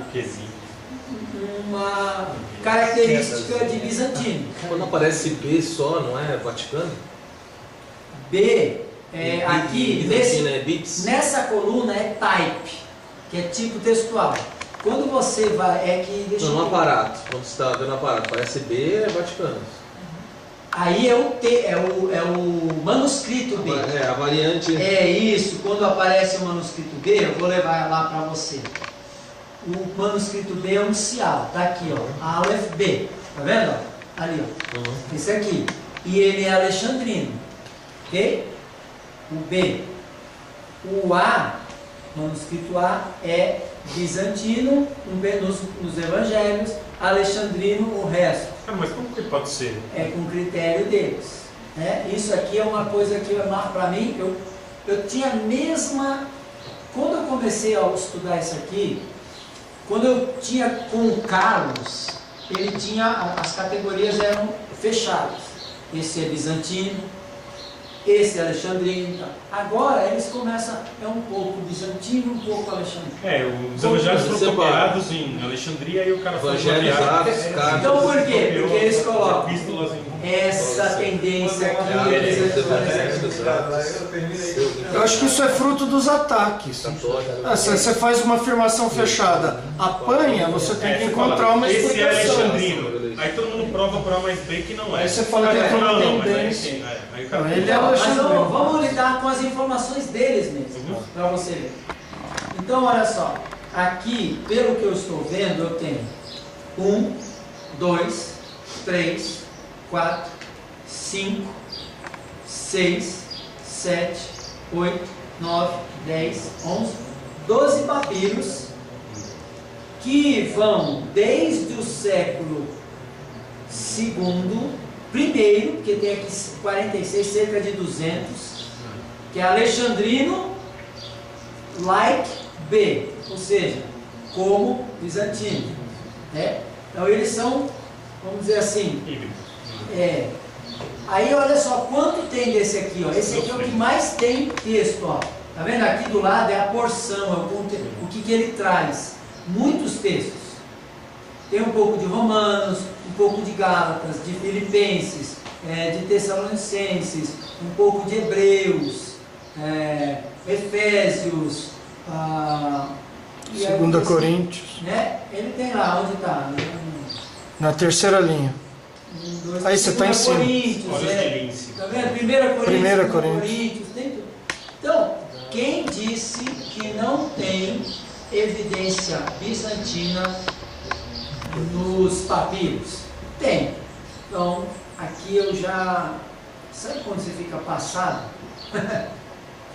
característica de bizantino. Quando aparece B só, não é Vaticano? B, aqui, nessa coluna é type, que é tipo textual. Quando você vai, no aparato, quando você está vendo o aparato, parece B, é Vaticano. Aí é o manuscrito B. A variante. É isso, quando aparece o manuscrito B, eu vou levar lá para você. O manuscrito B é unicial, tá aqui, ó, Aleph B, tá vendo? Ali, ó, esse aqui. E ele é alexandrino, ok? O B. O A, manuscrito A, é bizantino, nos evangelhos, alexandrino, o resto. Mas como que pode ser? É com critério deles. Né? Isso aqui é uma coisa que, para mim, eu tinha a mesma... Quando eu comecei a estudar isso aqui, quando eu tinha com o Carlos, ele tinha... As categorias eram fechadas. Esse é bizantino, esse é alexandrino. Tá? Agora eles começam, um pouco bizantino, um pouco alexandrino. Os evangelhos foram separados em Alexandria e o cara foi Então por quê? Porque eles colocam essa tendência aqui. Eu acho que isso é fruto dos ataques. Você faz uma afirmação fechada, apanha, você tem que encontrar uma explicação. Esse é alexandrino. Aí todo mundo prova por A mais B que não é. Aí você fala que tem uma tendência. Aí o cara... Ele é Mas Alexandrino. vamos lidar com as informações deles mesmo, para você ver. Então, olha só. Aqui, pelo que eu estou vendo, eu tenho 1, 2, 3, 4, 5, 6, 7, 8, 9, 10, 11, 12 papiros que vão desde o século II, primeiro, porque tem aqui 46, cerca de 200, que é Alexandrino like B, ou seja, como bizantino. Né? Então eles são, vamos dizer assim, aí olha só quanto tem desse aqui, ó. Esse aqui é o que mais tem texto, ó. Tá vendo? Aqui do lado é a porção, é o que ele traz. Muitos textos. Tem um pouco de Romanos, um pouco de Gálatas, de Filipenses, de Tessalonicenses, um pouco de Hebreus, Efésios, Segunda Coríntios. Né? Ele tem lá, onde está? Na terceira linha. Aí você está em cima. Tá vendo? 1 Coríntios, tem tudo. Então, quem disse que não tem evidência bizantina nos papiros? Tem. Então, aqui eu já... Sabe quando você fica passado?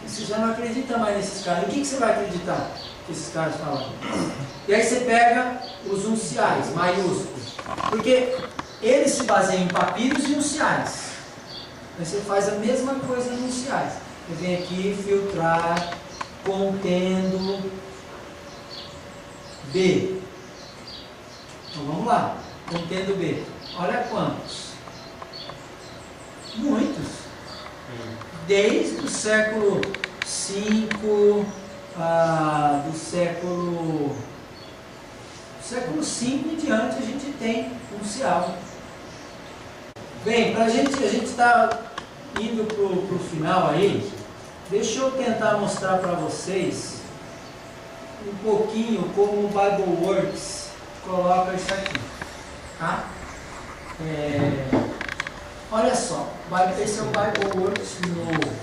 Você já não acredita mais nesses caras. O que você vai acreditar que esses caras falam? E aí você pega os unciais, maiúsculos. Porque eles se baseiam em papiros e unciais. Aí você faz a mesma coisa nos unciais. Você vem aqui filtrar, contendo B. Então vamos lá. Contendo B. Olha quantos. Muitos. Desde o século V, do século V em diante a gente tem uncial. Bem, a gente está indo para o final aí. Deixa eu tentar mostrar para vocês um pouquinho como o BibleWorks coloca isso aqui. Tá? Olha só, esse é o BibleWorks novo.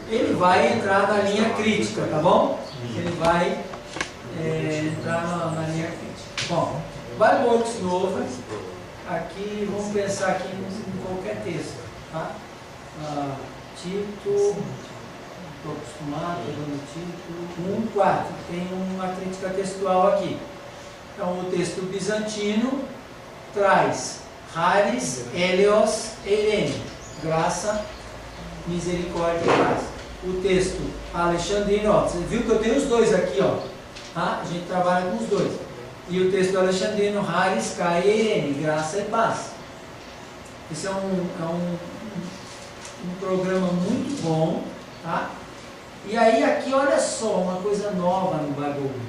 Ele vai entrar na linha crítica, tá bom? Ele vai entrar na linha crítica. Bom, BibleWorks novo, aqui, vamos pensar aqui em qualquer texto, tá? Tito, estou acostumado, dando Tito, 1:4, tem uma crítica textual aqui. Então, o texto bizantino traz Haris, Helios, Eirene, graça, misericórdia e paz. O texto alexandrino, ó, você viu que eu tenho os dois aqui, ó. Tá? A gente trabalha com os dois. E o texto alexandrino, Haris, Kai e Eirene, graça e paz. Esse é um programa muito bom, tá? E aí aqui, olha só, uma coisa nova no BibleWorks.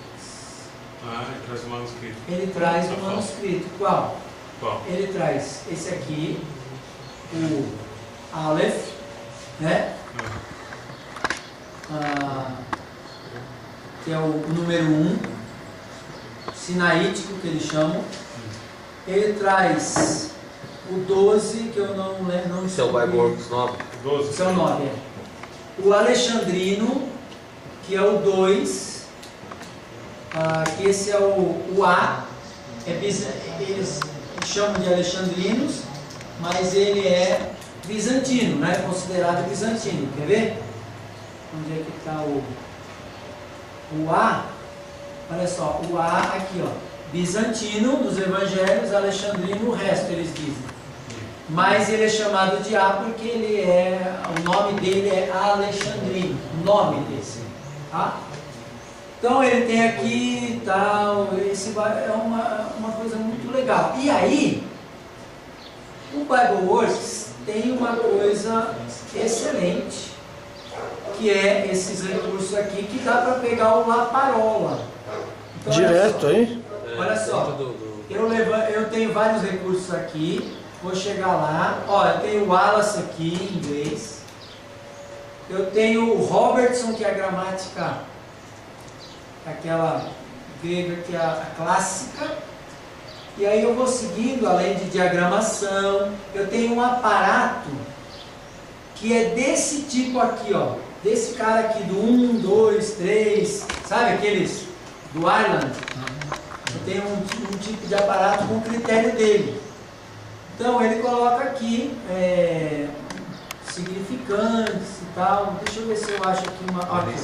Ele traz o manuscrito. Ele traz o manuscrito. Qual? Ele traz esse aqui, o Aleph, né? Que é o número 1, sinaítico que eles chamam. Ele traz o 12, que eu não lembro. Esse é o BibleWorks 9. 12. Esse é o 9, O alexandrino, que é o 2, que esse é o A, eles chamam de alexandrinos, mas ele é bizantino, né? Considerado bizantino. Quer ver? Onde é que está o A? Olha só, o A aqui, ó. Bizantino nos evangelhos, alexandrino, o resto eles dizem. Mas ele é chamado de A porque o nome dele é Alexandrino, o nome desse, tá? Então ele tem aqui tal, esse é uma coisa muito legal. E aí, o BibleWorks tem uma coisa excelente, que é esses recursos aqui, que dá para pegar o Laparola. Então, direto aí? Olha só, eu tenho vários recursos aqui, vou chegar lá. Ó, eu tenho o Wallace aqui em inglês. Eu tenho o Robertson, que é a gramática, aquela grega que é a clássica. E aí eu vou seguindo, além de diagramação, eu tenho um aparato que é desse tipo aqui, ó. Desse cara aqui, do 1, 2, 3, sabe aqueles do Ireland? Eu tenho um tipo de aparato com o critério dele. Então ele coloca aqui significantes e tal. Deixa eu ver se eu acho aqui uma. Aqui,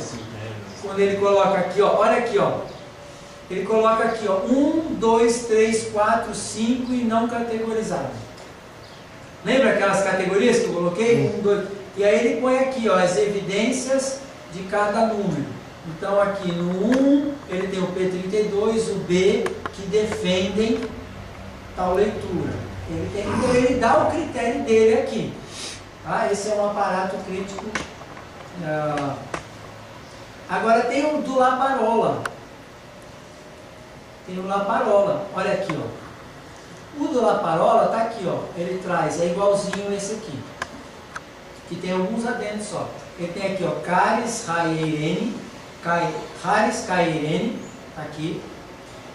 quando ele coloca aqui, ó, olha aqui, ó. Ele coloca aqui, ó, 1, 2, 3, 4, 5 e não categorizado. Lembra aquelas categorias que eu coloquei? 1, 2. E aí ele põe aqui, ó, as evidências de cada número. Então aqui no 1 ele tem o P32, o B, que defendem tal leitura. Então ele dá o critério dele aqui. Tá? Esse é um aparato crítico. Agora tem o do Laparola. Tem o Laparola. Olha aqui, ó. O do Laparola está aqui, ó. Ele traz, é igualzinho esse aqui. Que tem alguns adendos só. Ele tem aqui, ó, Caris Cairene, Caris Cairene, tá aqui.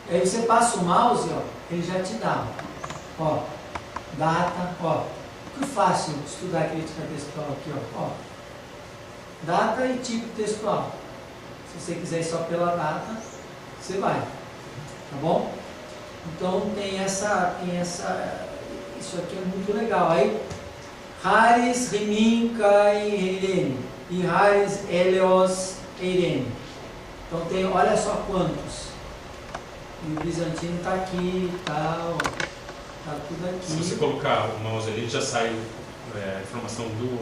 Aí você passa o mouse, ó, ele já te dá, ó, data, ó. Que fácil estudar crítica textual aqui, ó. Data e tipo textual. Se você quiser ir só pela data, você vai, tá bom? Então tem isso aqui é muito legal. Aí Haris Rimin Kai Eirene e Haris Helios Eirene. Então tem, olha só quantos. E o bizantino está aqui e tal. Está tudo aqui. Se você colocar o mouse ali, já sai a informação do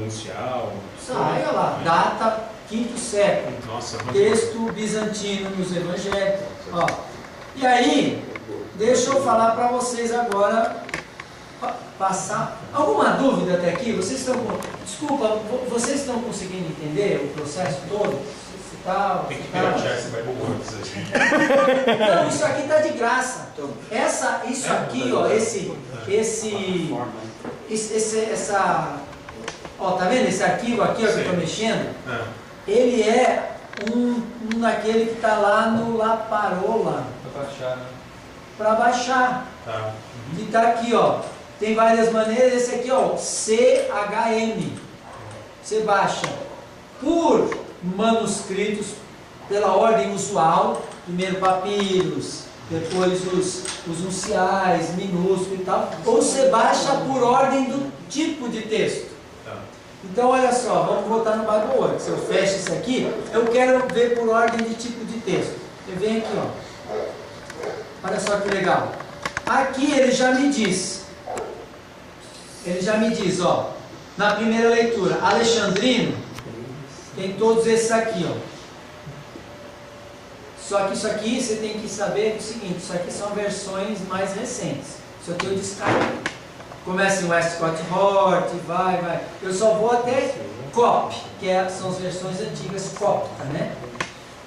uncial. Sai, olha lá, data 5º século. Nossa, texto bizantino nos evangelhos. Ó. E aí, deixa eu falar para vocês agora. Passar. Alguma dúvida até aqui? Vocês estão desculpa, vocês estão conseguindo entender o processo todo? Tem que piratear esse Bible Works aí. Não, isso aqui está de graça. Isso aqui, ó, ó, tá vendo esse arquivo aqui, ó, que eu estou mexendo? Ele é um daquele que está lá no Laparola. Para baixar, né? Para baixar. Tá. Que está aqui, ó. Tem várias maneiras. Esse aqui, ó, CHM. Você baixa por manuscritos, pela ordem usual. Primeiro papiros, depois os unciais, minúsculo e tal. Ou você baixa por ordem do tipo de texto. Tá. Então, olha só, vamos voltar no Bible Works. Se eu fecho isso aqui, eu quero ver por ordem de tipo de texto. Eu venho aqui, ó. Olha só que legal. Aqui ele já me diz. Ó, na primeira leitura, Alexandrino, tem todos esses aqui, ó. Só que isso aqui você tem que saber o seguinte, isso aqui são versões mais recentes. Isso aqui eu descarto. Começa em Westcott Hort, vai. Eu só vou até Cop, que são as versões antigas cópticas, né?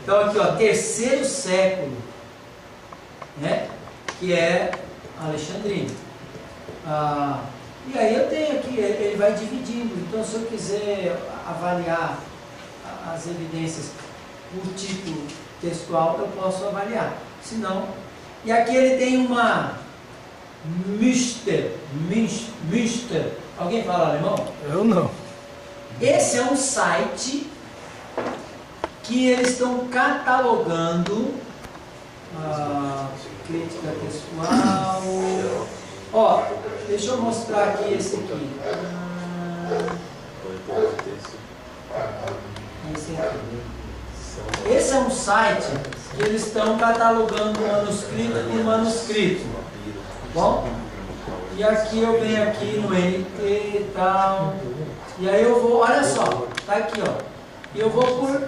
Então aqui, ó, 3º século, né? Que é Alexandrino. E aí eu tenho aqui, ele vai dividindo. Então se eu quiser avaliar as evidências por tipo textual, eu posso avaliar. Se não, e aqui ele tem uma Münster. Alguém fala alemão? Eu não. Esse é um site que eles estão catalogando crítica textual. Ó, deixa eu mostrar aqui esse aqui. Esse é um site que eles estão catalogando manuscrito por manuscrito. Bom? E aqui eu venho aqui no NT e tal. E aí eu vou, olha só, tá aqui, ó. E eu vou por.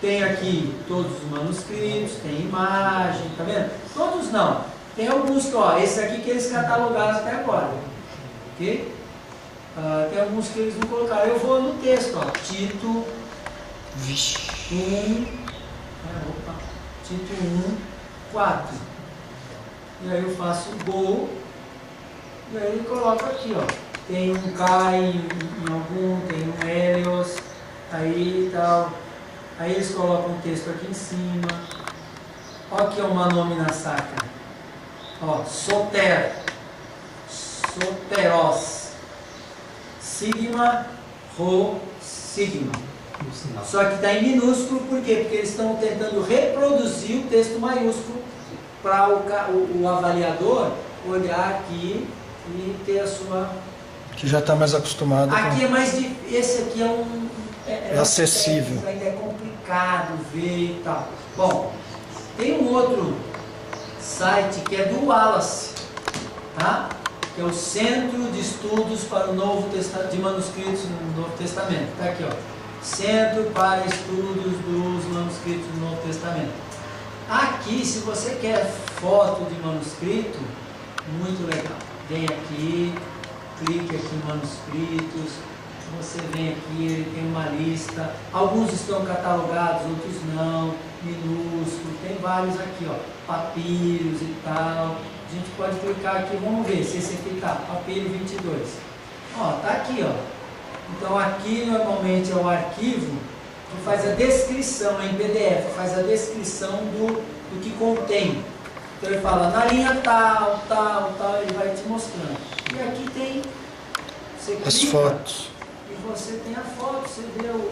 Tem aqui todos os manuscritos, tem imagem, tá vendo? Todos não. Tem alguns que, ó, esse aqui que eles catalogaram até agora. Ok? Tem alguns que eles não colocaram. Eu vou no texto, ó. Tito 1. Tito 1, 4. E aí eu faço o gol. E aí ele coloca aqui, ó. Tem um Kai em algum, tem um Helios, aí e tal. Aí eles colocam o texto aqui em cima. Olha aqui uma nômina sacra. Ó, soter, soteros, sigma, rho, sigma. No sinal. Só que está em minúsculo, por quê? Porque eles estão tentando reproduzir o texto maiúsculo para o avaliador olhar aqui e ter a sua... Que já está mais acostumado Aqui com... é mais difícil, esse aqui é um... É acessível. Ainda é complicado ver e tal. Bom, tem um outro site que é do Wallace, tá? Que é o Centro de Estudos para o Novo Testamento, de Manuscritos no Novo Testamento. Está aqui, ó. Centro para Estudos dos Manuscritos do Novo Testamento. Aqui, se você quer foto de manuscrito, muito legal. Vem aqui, clique aqui em manuscritos, você vem aqui, ele tem uma lista. Alguns estão catalogados, outros não, minúsculo, tem vários aqui, ó, papiros e tal. A gente pode clicar aqui, vamos ver se esse aqui tá, papiro 22. Ó, tá aqui, ó. Então aqui normalmente é o arquivo que faz a descrição, em PDF, faz a descrição do que contém. Então ele fala, na linha tal, ele vai te mostrando. E aqui tem, você As clica, fotos. e você tem a foto, você vê o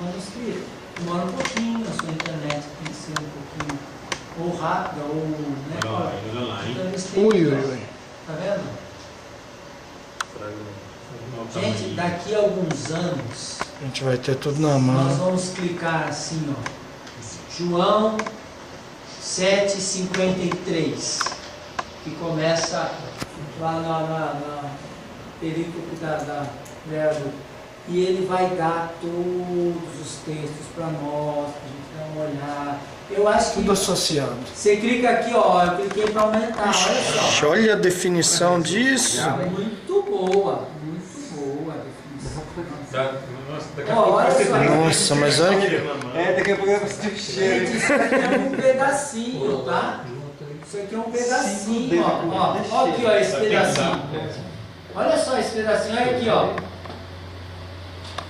manuscrito. Demora um pouquinho, a sua internet tem que ser um pouquinho ou rápida, ou... Né, Olha lá, hein? então eles têm Ui, aqui, ui, ó. ui. Tá vendo? Olha o Gente, tamanho. daqui a alguns anos, A gente vai ter tudo na nós mão. vamos clicar assim, ó. João 7,53, que começa lá na perícope da e ele vai dar todos os textos para nós, para a gente dar uma olhada. Eu acho que Tudo associado. você clica aqui, ó, eu cliquei para aumentar, olha só. Olha a definição disso. Muito boa a definição. Nossa, daqui a Ó, pouco olha vai ter só. Nossa, mas olha que... Daqui a pouco eu vou sentir o cheiro. Gente, isso aqui é um pedacinho, tá? Isso aqui é um pedacinho, ó. Ó aqui, ó, esse pedacinho. Olha só esse pedacinho, olha aqui, ó.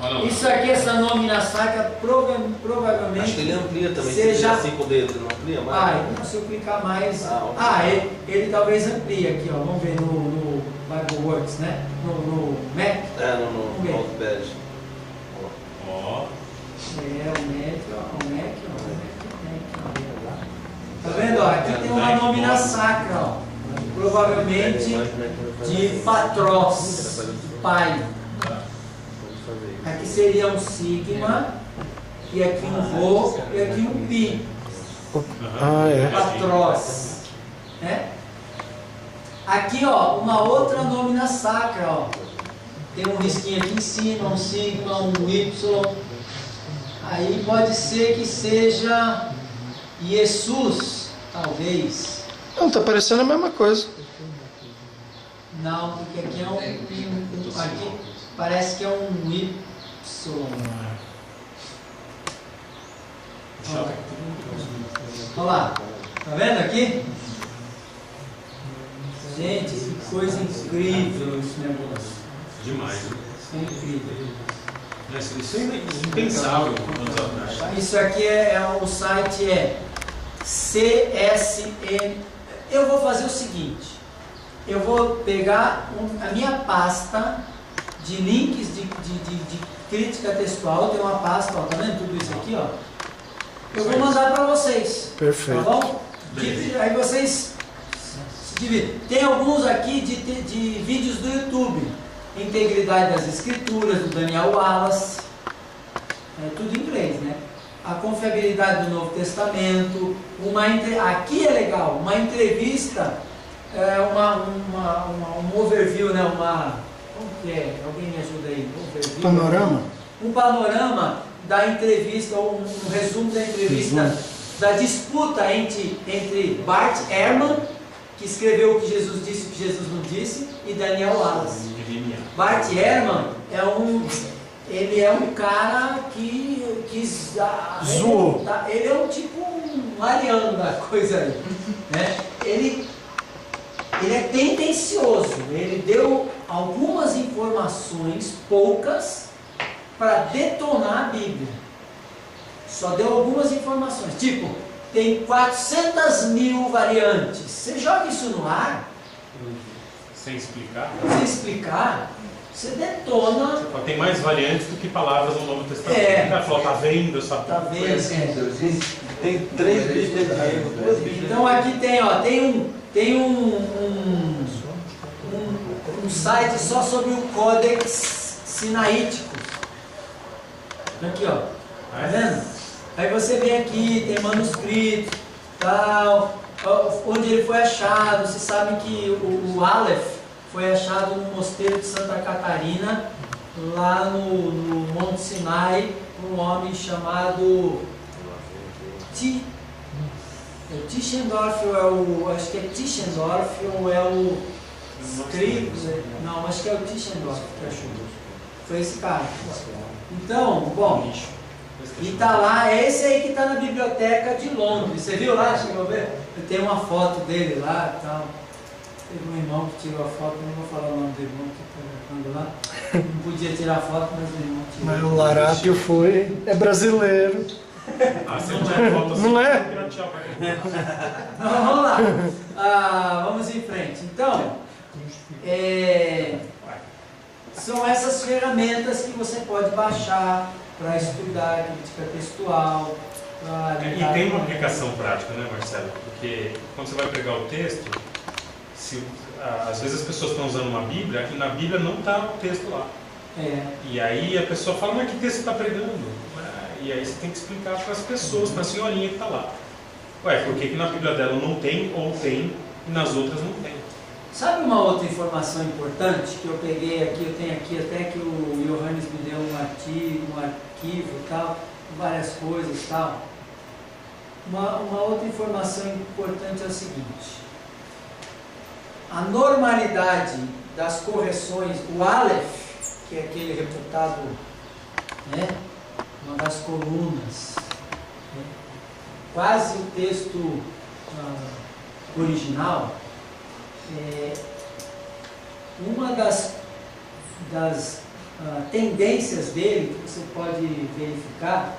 Olha lá. Isso aqui, essa nômina sacra, provavelmente... Acho que ele amplia também. Seja- Se assim com o dedo, ele não amplia mais? então, se eu clicar mais... Ah, ele talvez amplie aqui, ó. Vamos ver no BibleWorks, né? No Mac. É, no Vamos ver. Notepad. Ó. É, o Mac, ó. O Mac, ó. Tá vendo, ó? Aqui tem uma nômina sacra, ó. Provavelmente de Patros, pai. Aqui seria um sigma, e aqui um rho, e aqui um pi. Ah, é. Patros. Né? Aqui, ó, uma outra nômina sacra, ó. Tem um risquinho aqui em cima, um sigma, um y. Aí pode ser que seja Jesus, talvez. Não, tá parecendo a mesma coisa. Não, porque aqui é aqui parece que é um Y. Olha lá, tá vendo aqui? Gente, que coisa incrível esse negócio. Demais. Isso é incrível. Isso é impensável anos atrás. Isso aqui o site é CSN. Eu vou fazer o seguinte. Eu vou pegar a minha pasta de links de crítica textual. Tem uma pasta, ó, tá vendo tudo isso aqui, ó? Eu vou mandar para vocês. Perfeito. Tá bom? Aí vocês se dividem. Tem alguns aqui de vídeos do YouTube. Integridade das Escrituras, do Daniel Wallace. É tudo em inglês, né? A confiabilidade do Novo Testamento. Aqui é legal, uma entrevista, um overview, né? Como que é? Alguém me ajuda aí? Overview. Panorama? Um panorama da entrevista, ou um resumo da entrevista, da disputa entre Bart Ehrman, que escreveu o que Jesus disse e o que Jesus não disse, e Daniel Wallace. Bart Ehrman ele é um cara que zoou. Ele é um tipo um ariano da coisa aí, né? Ele é tendencioso, ele deu algumas informações, poucas, para detonar a Bíblia. Só deu algumas informações, tipo, tem 400.000 variantes. Você joga isso no ar, Sem explicar. sem explicar, você detona. Tem mais variantes do que palavras no Novo Testamento. É. O cara falou, tá vendo essa... Tá vendo? Tem 3 Bíblias de rei, 2 Bíblias. Então aqui tem um site só sobre o Códex Sinaítico. Aqui, ó. Tá vendo? Aí você vem aqui, tem manuscrito, tal, onde ele foi achado. Você sabe que o Aleph foi achado no mosteiro de Santa Catarina, lá no Monte Sinai, por um homem chamado Tischendorf, acho que é Tischendorf, ou é o não, acho que é o Tischendorf que achou. Foi esse cara. Então, bom, e tá lá, é esse aí que está na biblioteca de Londres. Você viu lá? Chegou a ver? Tem uma foto dele lá e tal. Teve um irmão que tirou a foto, não vou falar o nome do irmão que está lá. Não podia tirar foto, mas o irmão tirou. Mas o Larápio é brasileiro. Você não tinha foto assim, Não é? Não, vamos lá. Vamos em frente. Então, são essas ferramentas que você pode baixar para estudar crítica textual. E tem uma aplicação prática, né, Marcelo? Porque quando você vai pregar o texto, às vezes as pessoas estão usando uma Bíblia e na Bíblia não está o texto lá. E aí a pessoa fala, mas que texto você está pregando? E aí você tem que explicar para as pessoas, para a senhorinha que está lá. Ué, por que na Bíblia dela não tem, ou tem, e nas outras não tem? Sabe uma outra informação importante que eu peguei aqui, eu tenho aqui até que o Johannes me deu um arquivo e tal, várias coisas e tal. Uma outra informação importante é o seguinte: a normalidade das correções, o Aleph, que é aquele reputado, né, uma das colunas, né, quase o texto original, uma das tendências dele, que você pode verificar,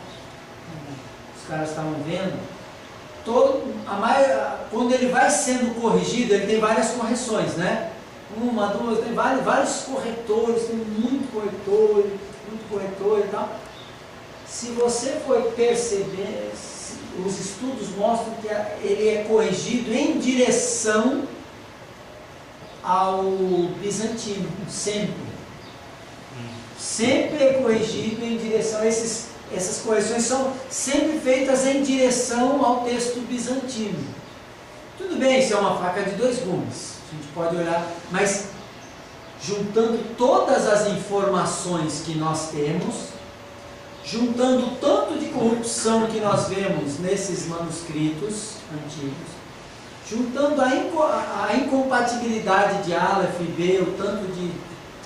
os caras estavam vendo, quando ele vai sendo corrigido, ele tem várias correções, né? Uma, duas, tem vários corretores, tem muito corretor e tal. Se você for perceber, os estudos mostram que ele é corrigido em direção ao bizantino, sempre. Sempre é corrigido em direção a essas correções são sempre feitas em direção ao texto bizantino. Tudo bem, isso é uma faca de dois gumes, a gente pode olhar, mas juntando todas as informações que nós temos, juntando o tanto de corrupção que nós vemos nesses manuscritos antigos, juntando a incompatibilidade de Aleph e B, o tanto de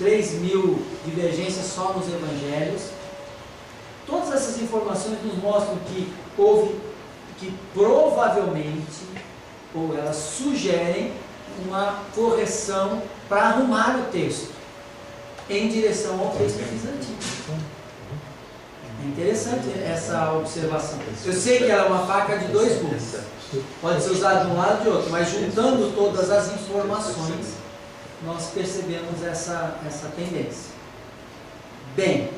3.000 divergências só nos evangelhos, todas essas informações nos mostram que provavelmente, ou elas sugerem uma correção para arrumar o texto em direção ao texto bizantino. É interessante essa observação. Eu sei que ela é uma faca de dois gumes. Pode ser usada de um lado e de outro, mas juntando todas as informações, nós percebemos essa tendência. Bem,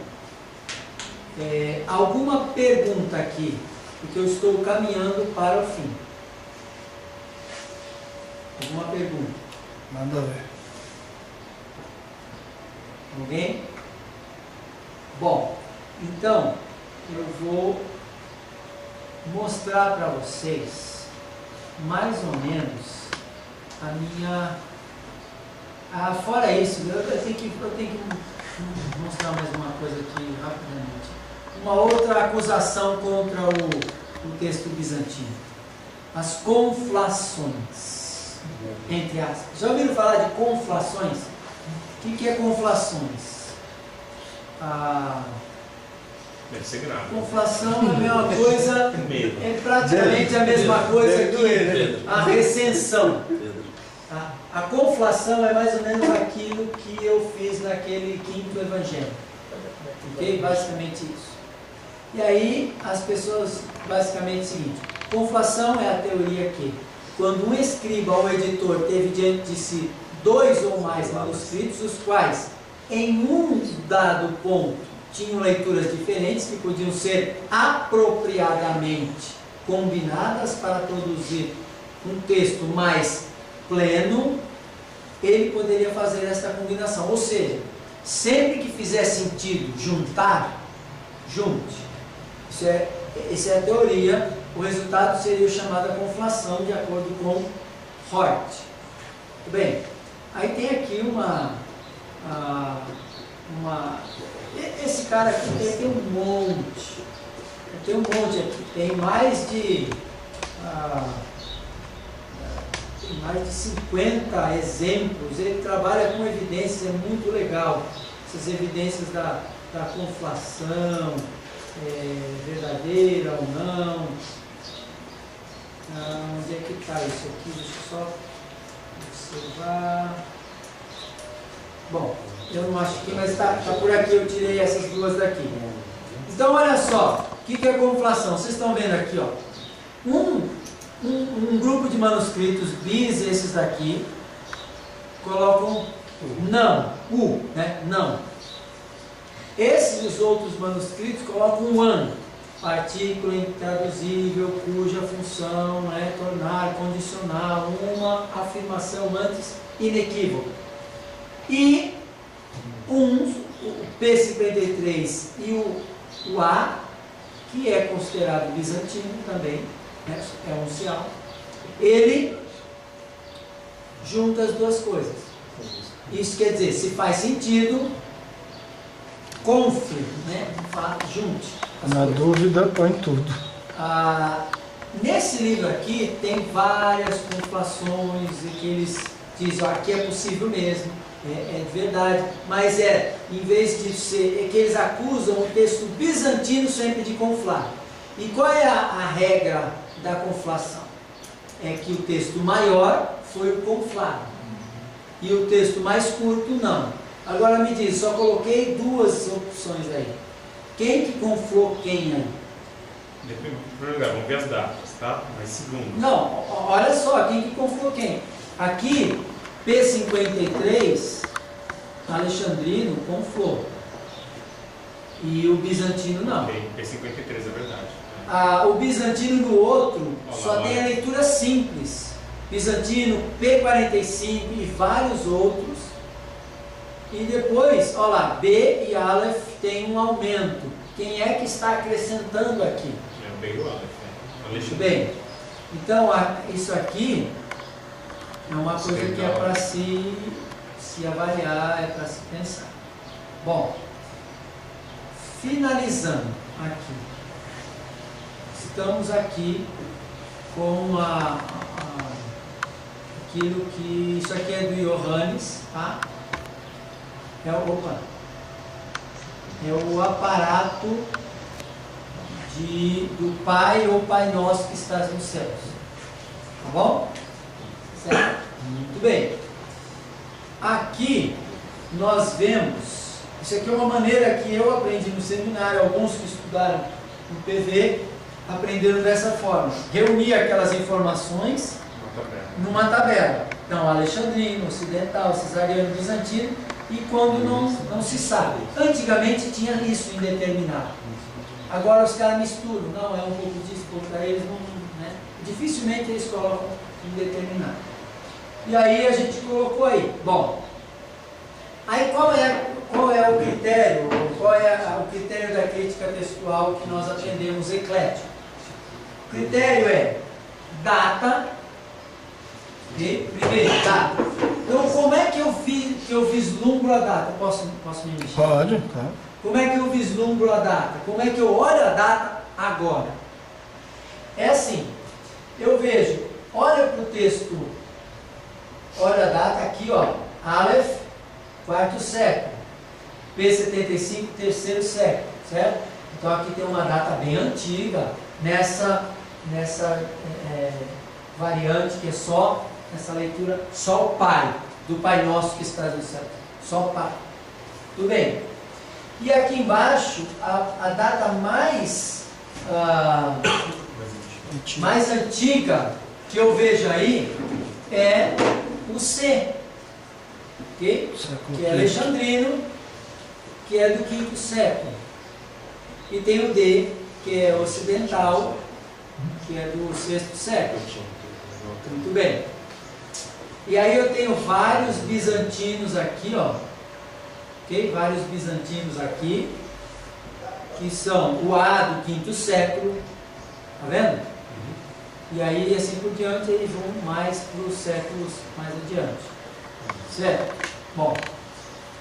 alguma pergunta aqui? Porque eu estou caminhando para o fim. Alguma pergunta? Manda ver. Alguém? Bom, então eu vou mostrar para vocês mais ou menos a minha... fora isso, eu tenho que mostrar mais uma coisa aqui rapidamente. Uma outra acusação contra o texto bizantino. As conflações, entre aspas. Já ouviram falar de conflações? O que é conflações? Deve ser grave. Conflação é a mesma coisa, é praticamente a mesma coisa que a recensão. A conflação é mais ou menos aquilo que eu fiz naquele quinto evangelho. Ok? Basicamente isso. E aí as pessoas, basicamente é o seguinte: Conflação é a teoria que, quando um escriba ou editor teve diante de si 2 ou mais manuscritos, os quais, em um dado ponto, tinham leituras diferentes, que podiam ser apropriadamente combinadas para produzir um texto mais pleno, ele poderia fazer esta combinação. Ou seja, sempre que fizer sentido juntar, junte. Essa é a teoria. O resultado seria chamada conflação, de acordo com Hort. Muito bem. Aí tem aqui esse cara aqui, ele tem um monte. Tem um monte aqui. Tem mais de 50 exemplos. Ele trabalha com evidências, é muito legal. Essas evidências da conflação, verdadeira ou não. Onde é que está isso aqui? Deixa eu só observar. Bom, eu não acho que, mas está por aqui, eu tirei essas duas daqui. Então, olha só, o que é conflação? Vocês estão vendo aqui, ó, um grupo de manuscritos, bis, esses daqui, colocam não, né? Não. Esses os outros manuscritos colocam one, artículo intraduzível, cuja função é tornar condicional uma afirmação antes inequívoca. E o P53 e o A, que é considerado bizantino também, né, é um uncial, ele junta as duas coisas. Isso quer dizer, se faz sentido, confie, né, junte. Na dúvida, põe tudo. Nesse livro aqui tem várias conflações e que eles dizem, aqui é possível mesmo, é verdade, mas em vez de ser, que eles acusam o texto bizantino sempre de conflar. E qual é a regra da conflação? É que o texto maior foi o conflado e o texto mais curto não. Agora me diz, só coloquei duas opções aí. Quem que conflou quem aí? Em primeiro lugar, vamos ver as datas, tá? Mas segundo. Não, olha só, quem que conflou quem? Aqui, P53, alexandrino conflou. E o bizantino não. P53 é verdade. O bizantino do outro só tem a leitura simples. Bizantino, P45 e vários outros. E depois, olha lá, B e Aleph tem um aumento. Quem é que está acrescentando aqui? É o B e o Aleph, né? Muito bem. Então, isso aqui é uma coisa que é para se avaliar, é para se pensar. Bom, finalizando aqui. Estamos aqui com aquilo que... Isso aqui é do Johannes, tá? É o aparato do Pai ou Pai Nosso que estás nos céus. Tá bom? Certo? Muito bem. Aqui nós vemos, isso aqui é uma maneira que eu aprendi no seminário, alguns que estudaram no PV aprenderam dessa forma. Reunir aquelas informações numa tabela. Então, alexandrino, ocidental, cesariano, bizantino, e quando não se sabe. Antigamente tinha isso indeterminado. Agora os caras misturam. Não, é um pouco disso, um pouco daí, eles não... Né? Dificilmente eles colocam indeterminado. E aí a gente colocou aí. Bom, aí qual é o critério? Qual é o critério da crítica textual que nós aprendemos eclético? O critério é data e primeiro, data. Então, como é que eu vislumbro a data? Posso me mexer? Pode, tá. Como é que eu vislumbro a data? Como é que eu olho a data agora? É assim, eu vejo, olha para o texto, olha a data aqui, ó, Aleph, 4º século, P75, 3º século, certo? Então aqui tem uma data bem antiga, nessa variante que é só, nessa leitura, só o Pai, do Pai Nosso que está no céu, só o Pai. Tudo bem? E aqui embaixo, a data mais mais antiga que eu vejo aí é o C, okay? Que é alexandrino, que é do 5º século. E tem o D, que é ocidental, que é do 6º século. Muito bem. E aí eu tenho vários bizantinos aqui, ó. Ok? Vários bizantinos aqui, que são o A do 5º século. Tá vendo? E aí, assim por diante, eles vão mais para os séculos mais adiante. Certo? Bom.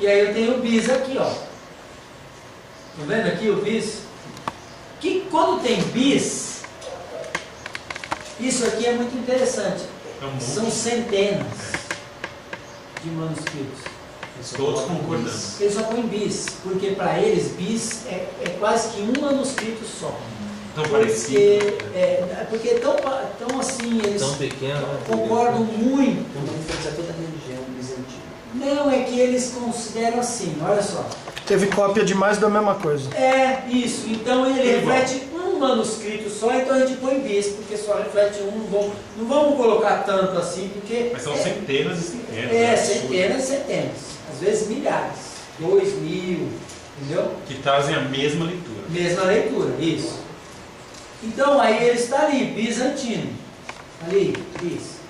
E aí eu tenho o bis aqui, ó. Tá vendo aqui o bis? Que quando tem bis, isso aqui é muito interessante. São centenas de manuscritos. Todos concordando. Eles só põem bis, porque para eles bis é quase que um manuscrito só. Tão parecido. Porque tão assim, eles Tão pequeno, né? concordam muito. Então influencia toda a religião bizantina. Não, é que eles consideram assim, olha só. Teve cópia de mais da mesma coisa. É, isso. Então ele reflete um manuscrito só, então a gente põe bis, porque só reflete um. Não vamos colocar tanto assim, porque... Mas são centenas e centenas. Centenas e centenas. Às vezes milhares. 2.000, entendeu? Que trazem a mesma leitura. Mesma leitura, isso. Então aí ele está ali, bizantino. Ali, bis.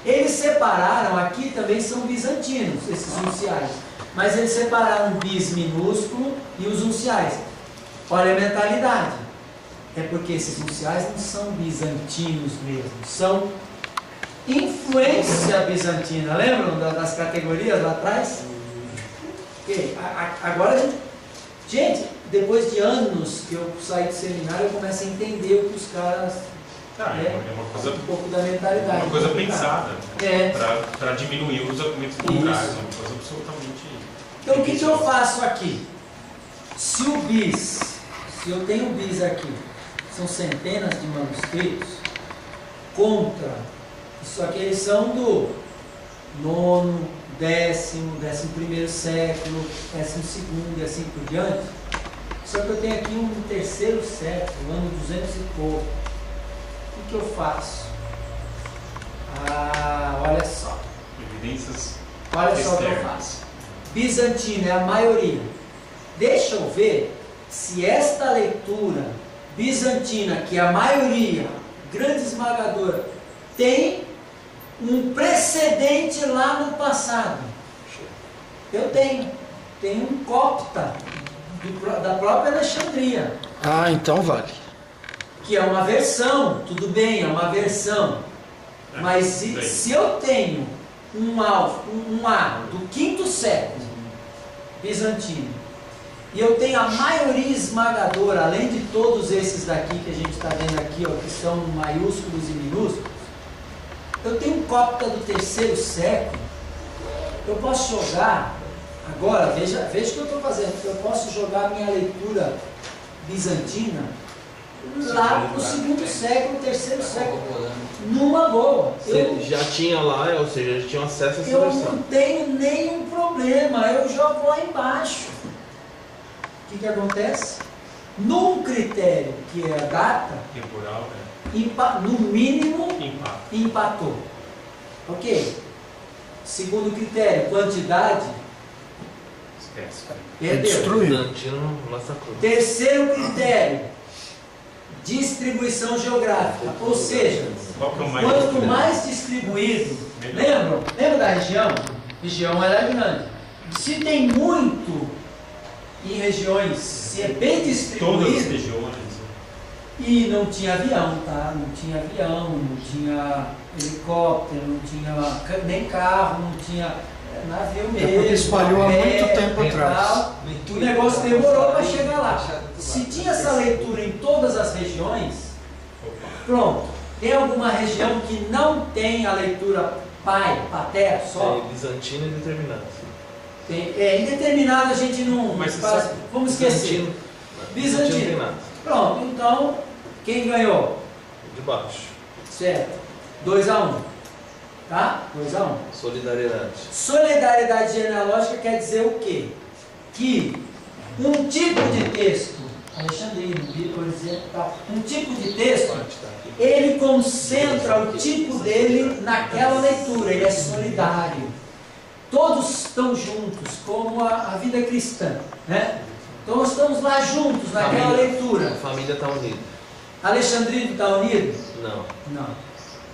Eles separaram, aqui também são bizantinos, esses unciais. Mas eles separaram o bis minúsculo e os unciais. Olha a mentalidade. É porque esses unciais não são bizantinos mesmo, são influência bizantina. Lembram das categorias lá atrás? Okay. Agora, gente, depois de anos que eu saí do seminário, eu começo a entender o que os caras... É uma coisa, um pouco da mentalidade. uma coisa pensada, né? Para diminuir os argumentos contrários. É uma coisa absolutamente... Então o que eu faço aqui? Se eu tenho bis aqui, são centenas de manuscritos, contra, isso aqui eles são do 9º, 10º, 11º século, 12º e assim por diante. Só que eu tenho aqui um 3º século, ano 200 e pouco. O que eu faço? Olha só. Evidências Olha só o que eu faço. Bizantino é a maioria. Deixa eu ver se esta leitura bizantina, que é a maioria, grande esmagadora, tem um precedente lá no passado. Eu tenho. Tem um copta da própria Alexandria. Então vale. Que é uma versão, tudo bem, é uma versão. Mas se eu tenho um A do 5º século bizantino, e eu tenho a maioria esmagadora, além de todos esses daqui que a gente está vendo aqui, ó, que são maiúsculos e minúsculos, eu tenho um copta do 3º século, eu posso jogar, agora, veja o que eu estou fazendo, eu posso jogar a minha leitura bizantina lá para o 2º século, 3º século, numa boa. Você já tinha lá, ou seja, já tinha acesso a essa Eu versão. não tenho nenhum problema, eu jogo lá embaixo. O que acontece? Num critério que é a data, temporal, no mínimo empatou. Ok. Segundo critério, quantidade, Esquece. perdeu. Destruiu. Bizantino massacrou. Terceiro critério, distribuição geográfica. Ou seja, Qual que é o mais quanto mais distribuído, lembra da região? Região ela é grande. Se tem muito em regiões, se é bem Todas as distribuído, regiões. e não tinha avião, tá? Não tinha avião, não tinha helicóptero, não tinha nem carro, não tinha navio mesmo. Porque espalhou há muito tempo atrás. O negócio demorou para chegar lá. Se tinha essa leitura em todas as regiões, pronto. Tem alguma região que não tem a leitura pai, pater, só? É bizantino e determinado. Indeterminado a gente não Mas faz. Vamos esquecer. Bizantino tem Bizantino. nada. Pronto, então, quem ganhou? De baixo. Certo. 2-1. Tá? 2-1. Solidariedade. Solidariedade genealógica quer dizer o quê? Que um tipo de texto Alexandrino, por exemplo, tal. Um tipo de texto, ele concentra o tipo dele naquela leitura, ele é solidário. Todos estão juntos, como a vida cristã, né? Então nós estamos lá juntos naquela leitura. A família está unida. Alexandrino está unido? Não. Não.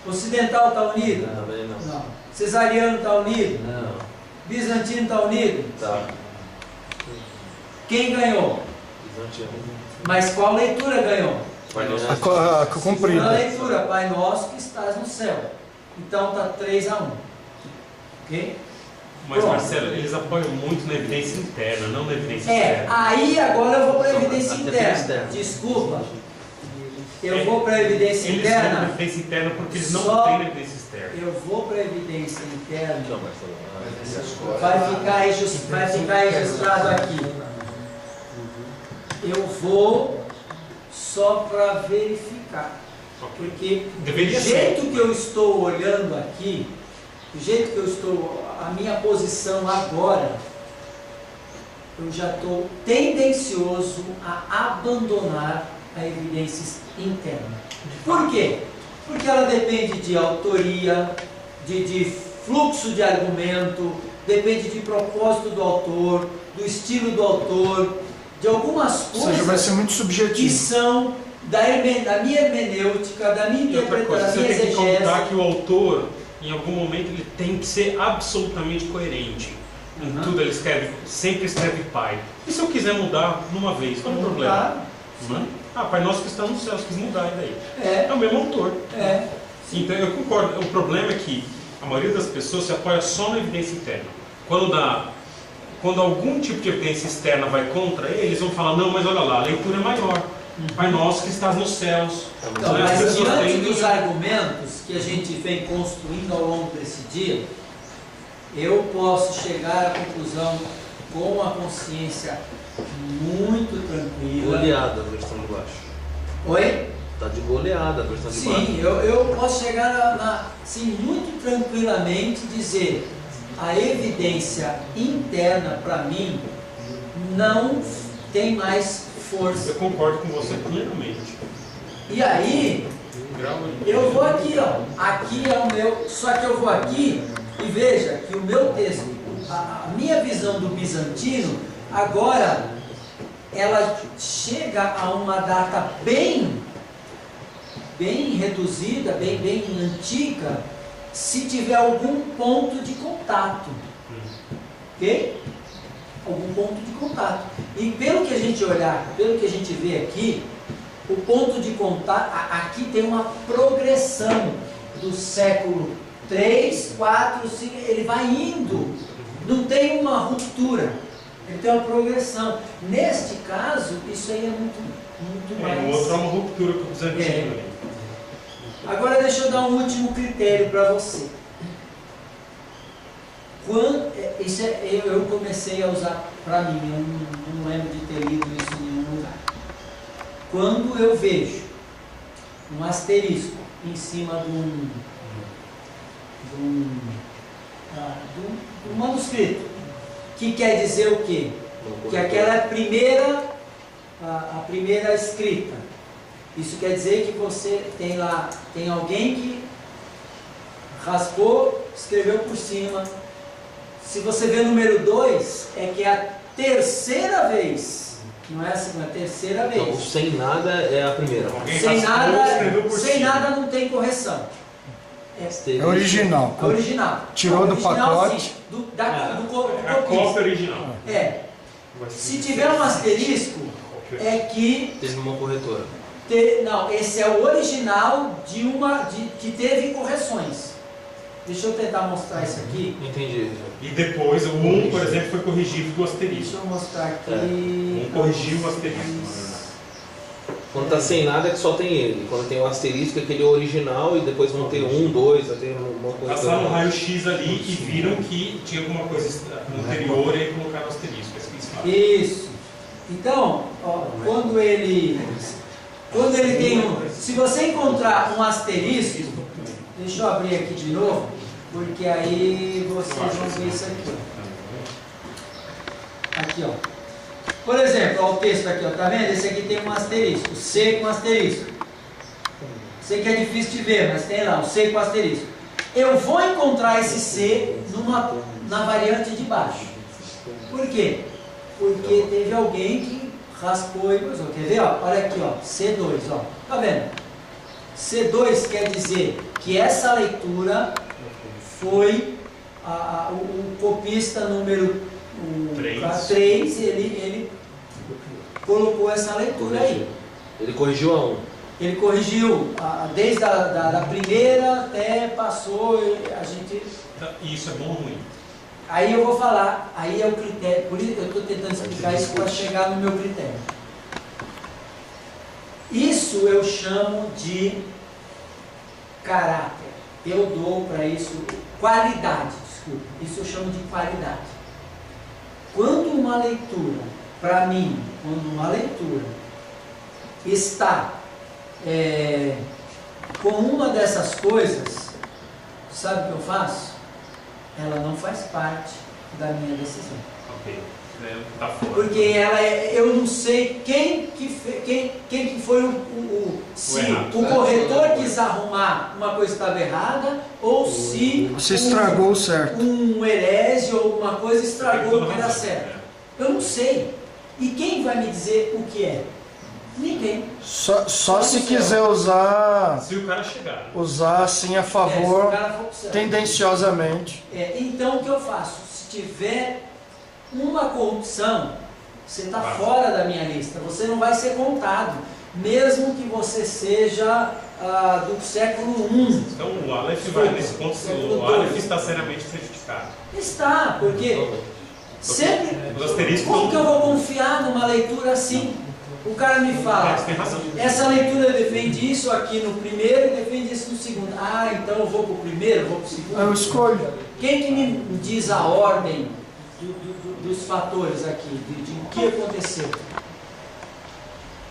Ocidental está unido? Também não. Não. Cesariano está unido? Não. Bizantino está unido? Tá. Quem ganhou? Bizantino. Mas qual leitura ganhou? A comprida. A leitura, Pai Nosso que estás no céu. Então está 3-1. Ok? Mas, Pronto. Marcelo, eles apoiam muito na evidência interna, não na evidência externa. Aí agora eu vou para a evidência Até interna. externa. Desculpa. Eu vou para a evidência Eles vão na interna. evidência interna porque eles não Só- têm na evidência externa. Eu vou para a evidência interna. Não, Marcelo. Vai ficar registrado aqui. Eu vou só para verificar. Porque Deveria do jeito que eu estou olhando aqui, do jeito que eu estou, a minha posição agora, eu já estou tendencioso a abandonar a evidência interna. Por quê? Porque ela depende de autoria, de fluxo de argumento, depende de propósito do autor, do estilo do autor, de algumas Ou seja, vai coisas ser muito que subjetivo. são da minha hermenêutica, da minha E outra coisa, interpretação, da você minha tem que contar exegese. que o autor, em algum momento, ele tem que ser absolutamente coerente. Em Uhum. tudo ele sempre escreve Pai. E se eu quiser mudar numa vez, qual é o problema? Claro. Não é? Ah, Pai Nosso que está no céu, se quis mudar, e daí? É, É o mesmo autor. é. Então eu concordo. O problema é que a maioria das pessoas se apoia só na evidência interna. Quando algum tipo de evidência externa vai contra ele, eles vão falar, não, mas olha lá, a leitura é maior. Pai Nosso que estás nos céus. Então, Né? As mas pessoas diante têm- dos argumentos que a gente vem construindo ao longo desse dia, eu posso chegar à conclusão com a consciência muito tranquila. Goleada a versão de baixo. Oi? Tá de goleada a versão de baixo. Sim, eu posso chegar assim, muito tranquilamente dizer a evidência interna para mim não tem mais força. Eu concordo com você plenamente. E aí Grau de- eu vou aqui, ó. Aqui é o meu. Só que eu vou aqui e veja que o meu texto, a minha visão do bizantino, agora ela chega a uma data bem reduzida, bem antiga, se tiver algum ponto de contato. Ok? Algum ponto de contato. E pelo que a gente olhar, pelo que a gente vê aqui, o ponto de contato, aqui tem uma progressão do século 3, 4, 5, ele vai indo, não tem uma ruptura, ele tem uma progressão. Neste caso, isso aí é muito mais. O outro é uma ruptura com o bizantino. É. Agora deixa eu dar um último critério para você. Eu comecei a usar para mim, eu não lembro de ter lido isso em nenhum lugar. Quando eu vejo um asterisco em cima de um manuscrito, que quer dizer o quê? Que aquela é a primeira escrita. Isso quer dizer que você tem alguém que raspou, escreveu por cima. Se você vê o número 2, é que é a terceira vez. Não é a segunda, é a terceira vez. Então, sem nada é a primeira. Alguém Sem raspou, escreveu por sem cima. nada não tem correção. É original. É original. Tirou do Original, pacote. sim, do É a copista. cópia original. É. Vai ser Se tiver um asterisco, é que Teve uma corretora. não, esse é o original que teve correções. Deixa eu tentar mostrar isso aqui. Entendi. E depois o 1, por exemplo, foi corrigido do Deixa asterisco. eu mostrar aqui. Um corrigiu o asterisco. Quando tá sem nada é que só tem ele. Quando tem o asterisco é aquele original e depois vão ter 1, 2, vai ter uma corretora. Passaram um raio-x ali e viram que tinha alguma coisa anterior e aí colocaram o asterisco. É isso que eles falam. Isso. Então, ó, quando ele tem se você encontrar um asterisco, deixa eu abrir aqui de novo, porque aí vocês vão ver isso aqui. Ó. Aqui, ó. Por exemplo, ó, o texto aqui, ó, tá vendo? Esse aqui tem um asterisco, C com asterisco. Sei que é difícil de ver, mas tem lá, o C com asterisco. Eu vou encontrar esse C na variante de baixo. Por quê? Porque teve alguém que raspou e coisou. Quer ver? Ó? Olha aqui, ó, C2, ó. Tá vendo? C2 quer dizer que essa leitura foi o copista número 3, ele colocou essa leitura aí. Ele corrigiu a 1. Ele corrigiu desde a primeira até passou, a gente... E isso é bom ou ruim? Aí eu vou falar, aí é o critério, por isso eu estou tentando explicar isso para chegar no meu critério. Isso eu chamo de caráter. Eu dou para isso qualidade, desculpa. Isso eu chamo de qualidade. Quando uma leitura, para mim, quando uma leitura está com uma dessas coisas, sabe o que eu faço? Ela não faz parte da minha decisão. Ok. Tá fora. Porque eu não sei quem que foi se o corretor quis arrumar uma coisa que estava errada, ou se você estragou o certo. Um herege ou alguma coisa estragou o que era certo. Eu não sei. E quem vai me dizer o que é? Ninguém. Só se quiser usar. Se o cara chegar. Usar assim a favor, se tendenciosamente. Então o que eu faço? Se tiver uma corrupção, você está fora da minha lista. Você não vai ser contado, mesmo que você seja do século I. Então o Aleph vai nesse ponto. O Aleph está seriamente prejudicado. Está, porque sempre. Como que eu vou confiar numa leitura assim? O cara me fala, essa leitura defende isso aqui no primeiro e defende isso no segundo. Ah, então eu vou para o primeiro, eu vou para o segundo. Eu escolho. Quem que me diz a ordem dos fatores aqui, de o que aconteceu?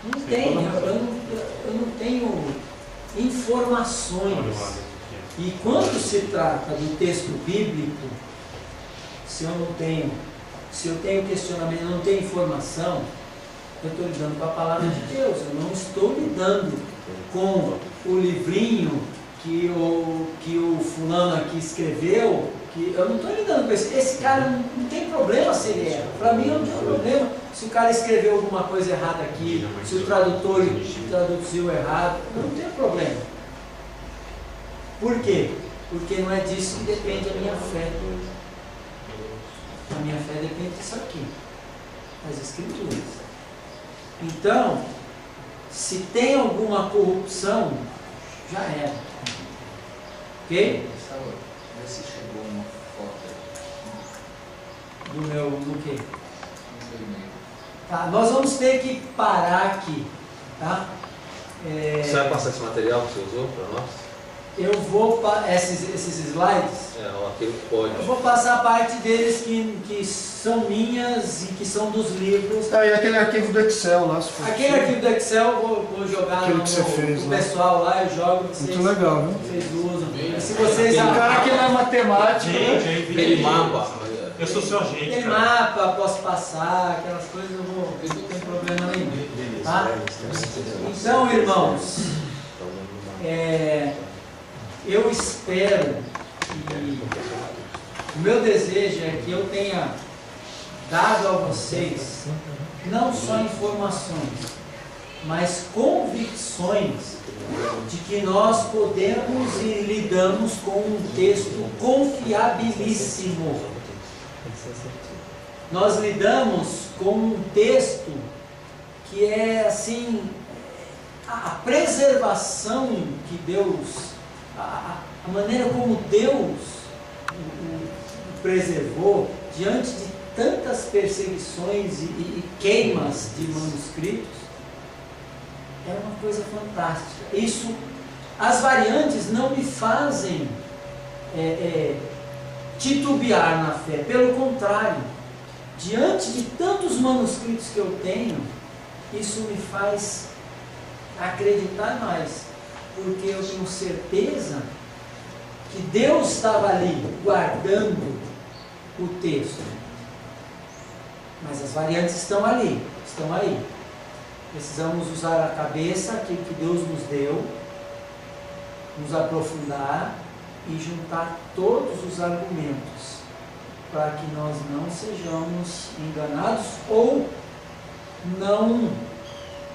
Não tem, eu não tenho informações. E quando se trata do texto bíblico, se eu tenho questionamento, eu não tenho informação, eu estou lidando com a palavra de Deus, eu não estou lidando com o livrinho que o fulano aqui escreveu, que eu não estou lidando com esse cara, não tem problema se ele erra. Para mim não tem problema se o cara escreveu alguma coisa errada aqui, se o tradutor traduziu errado, não tem problema. Por quê? Porque não é disso que depende a minha fé. A minha fé depende disso aqui, das Escrituras. Então, se tem alguma corrupção, já era. Ok? Vê se chegou uma foto Do meu, do quê? no e-mail. Tá, nós vamos ter que parar aqui, tá? Você vai passar esse material que você usou para nós? Eu vou, esses slides, Aquilo que pode. eu vou passar a parte deles que são minhas e que são dos livros. E aquele arquivo do Excel lá. Se for Aquele arquivo do Excel eu vou jogar aquilo no que você fez, pro né? pessoal lá, eu jogo. Vocês, Muito legal, viu? vocês usam. Se vocês Tem cara que não é matemática. Aquele mapa. Eu sou seu agente. Tem cara. mapa, posso passar, aquelas coisas eu não tem problema nenhum. Tá? Então, irmãos, eu espero que o meu desejo é que eu tenha dado a vocês não só informações, mas convicções de que nós podemos e lidamos com um texto confiabilíssimo. Nós lidamos com um texto que é assim, a preservação que Deus, a maneira como Deus o preservou diante de tantas perseguições e queimas de manuscritos, é uma coisa fantástica. Isso, as variantes não me fazem titubear na fé, pelo contrário, diante de tantos manuscritos que eu tenho, isso me faz acreditar mais, porque eu tenho certeza que Deus estava ali guardando o texto. Mas as variantes estão ali, estão aí. Precisamos usar a cabeça, aquilo que Deus nos deu, nos aprofundar e juntar todos os argumentos para que nós não sejamos enganados ou não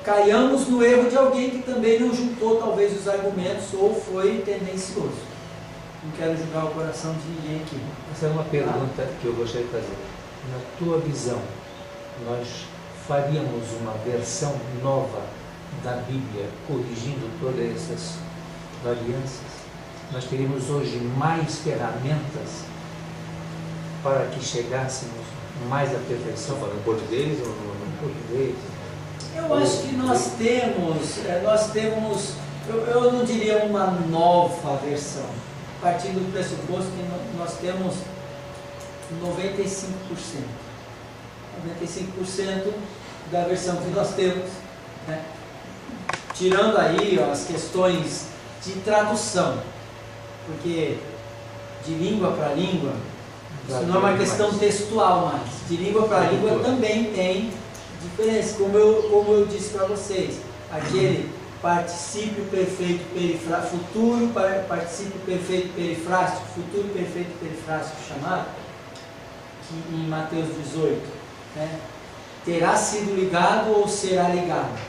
caiamos no erro de alguém que também não juntou talvez os argumentos ou foi tendencioso. Não quero julgar o coração de ninguém aqui. Essa é uma pergunta que eu gostaria de fazer. Na tua visão, nós faríamos uma versão nova da Bíblia, corrigindo todas essas variâncias? Nós teríamos hoje mais ferramentas para que chegássemos mais à perfeição? Falando em português ou Em português? Eu acho que nós temos, eu não diria uma nova versão, partindo do pressuposto que nós temos 95%. 95% da versão que nós temos, né? Tirando aí as questões de tradução, porque de língua para língua, isso não é uma questão textual mais, de língua para língua também tem diferença, como eu disse para vocês, aquele particípio perfeito perifrástico, futuro particípio perfeito perifrástico, futuro perfeito perifrástico chamado, que em Mateus 18, né, terá sido ligado ou será ligado.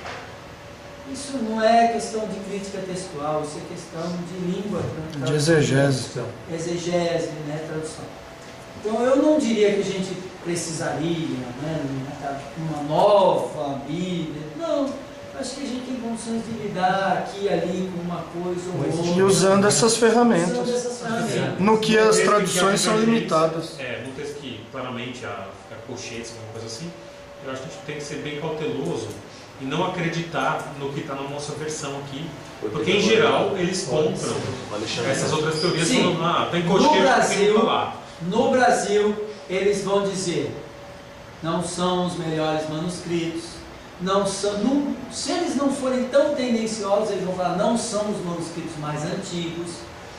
Isso não é questão de crítica textual, isso é questão de língua, de exegese. Exegese, né, tradução. Então eu não diria que a gente precisaria, né, uma nova Bíblia, não. Acho que a gente tem condições de lidar aqui e ali com uma coisa ou outra. E usando essas ferramentas. Usando essas ferramentas. No que as texto traduções que são abre pra limitadas. gente, num texto que claramente a colchetes, alguma coisa assim, eu acho que a gente tem que ser bem cauteloso e não acreditar no que está na nossa versão aqui, porque em geral eles compram essas outras teorias. Sim. Falando, tem colchetes que tem que falar. No Brasil, eles vão dizer, não são os melhores manuscritos, não são, se eles não forem tão tendenciosos, eles vão falar, não são os manuscritos mais antigos,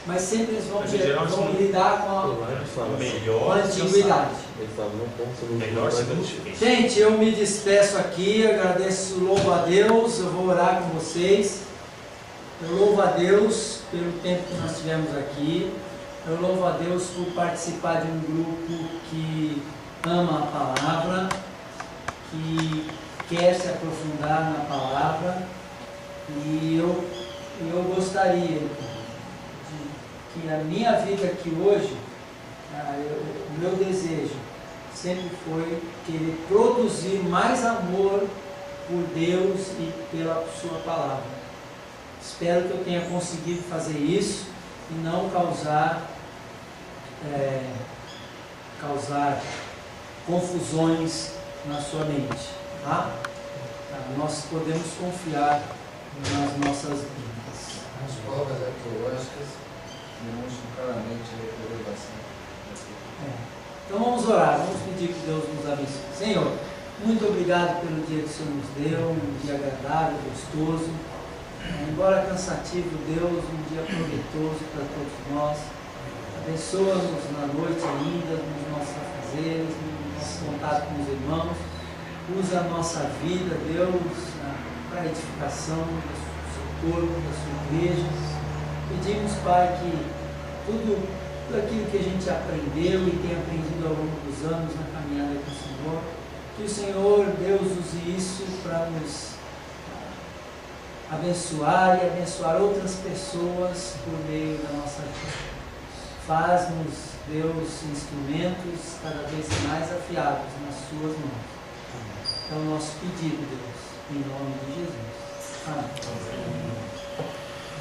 mas sempre eles vão lidar com a antiguidade. Gente, eu me despeço aqui, agradeço, louvo a Deus, eu vou orar com vocês. Eu louvo a Deus pelo tempo que nós tivemos aqui. Eu louvo a Deus por participar de um grupo que ama a palavra, que quer se aprofundar na palavra, e eu gostaria que a minha vida aqui hoje, o meu desejo sempre foi querer produzir mais amor por Deus e pela sua palavra. Espero que eu tenha conseguido fazer isso e não causar confusões na sua mente, tá? Nós podemos confiar nas nossas vidas. As provas arqueológicas demonstram claramente a revelação. Então vamos orar, vamos pedir que Deus nos abençoe. Senhor, muito obrigado pelo dia que o Senhor nos deu, um dia agradável, gostoso, embora cansativo, Deus, um dia proveitoso para todos nós. Abençoa-nos na noite ainda, nos nossos afazeres, no nosso contato com os irmãos. Usa a nossa vida, Deus, para a edificação do seu corpo, da sua igreja. Pedimos, Pai, que tudo aquilo que a gente aprendeu e tem aprendido ao longo dos anos na caminhada com o Senhor, que o Senhor, Deus, use isso para nos abençoar e abençoar outras pessoas por meio da nossa vida. Faz-nos, Deus, instrumentos cada vez mais afiados nas suas mãos. É o nosso pedido, Deus, em nome de Jesus. Amém.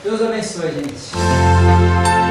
Deus abençoe, gente.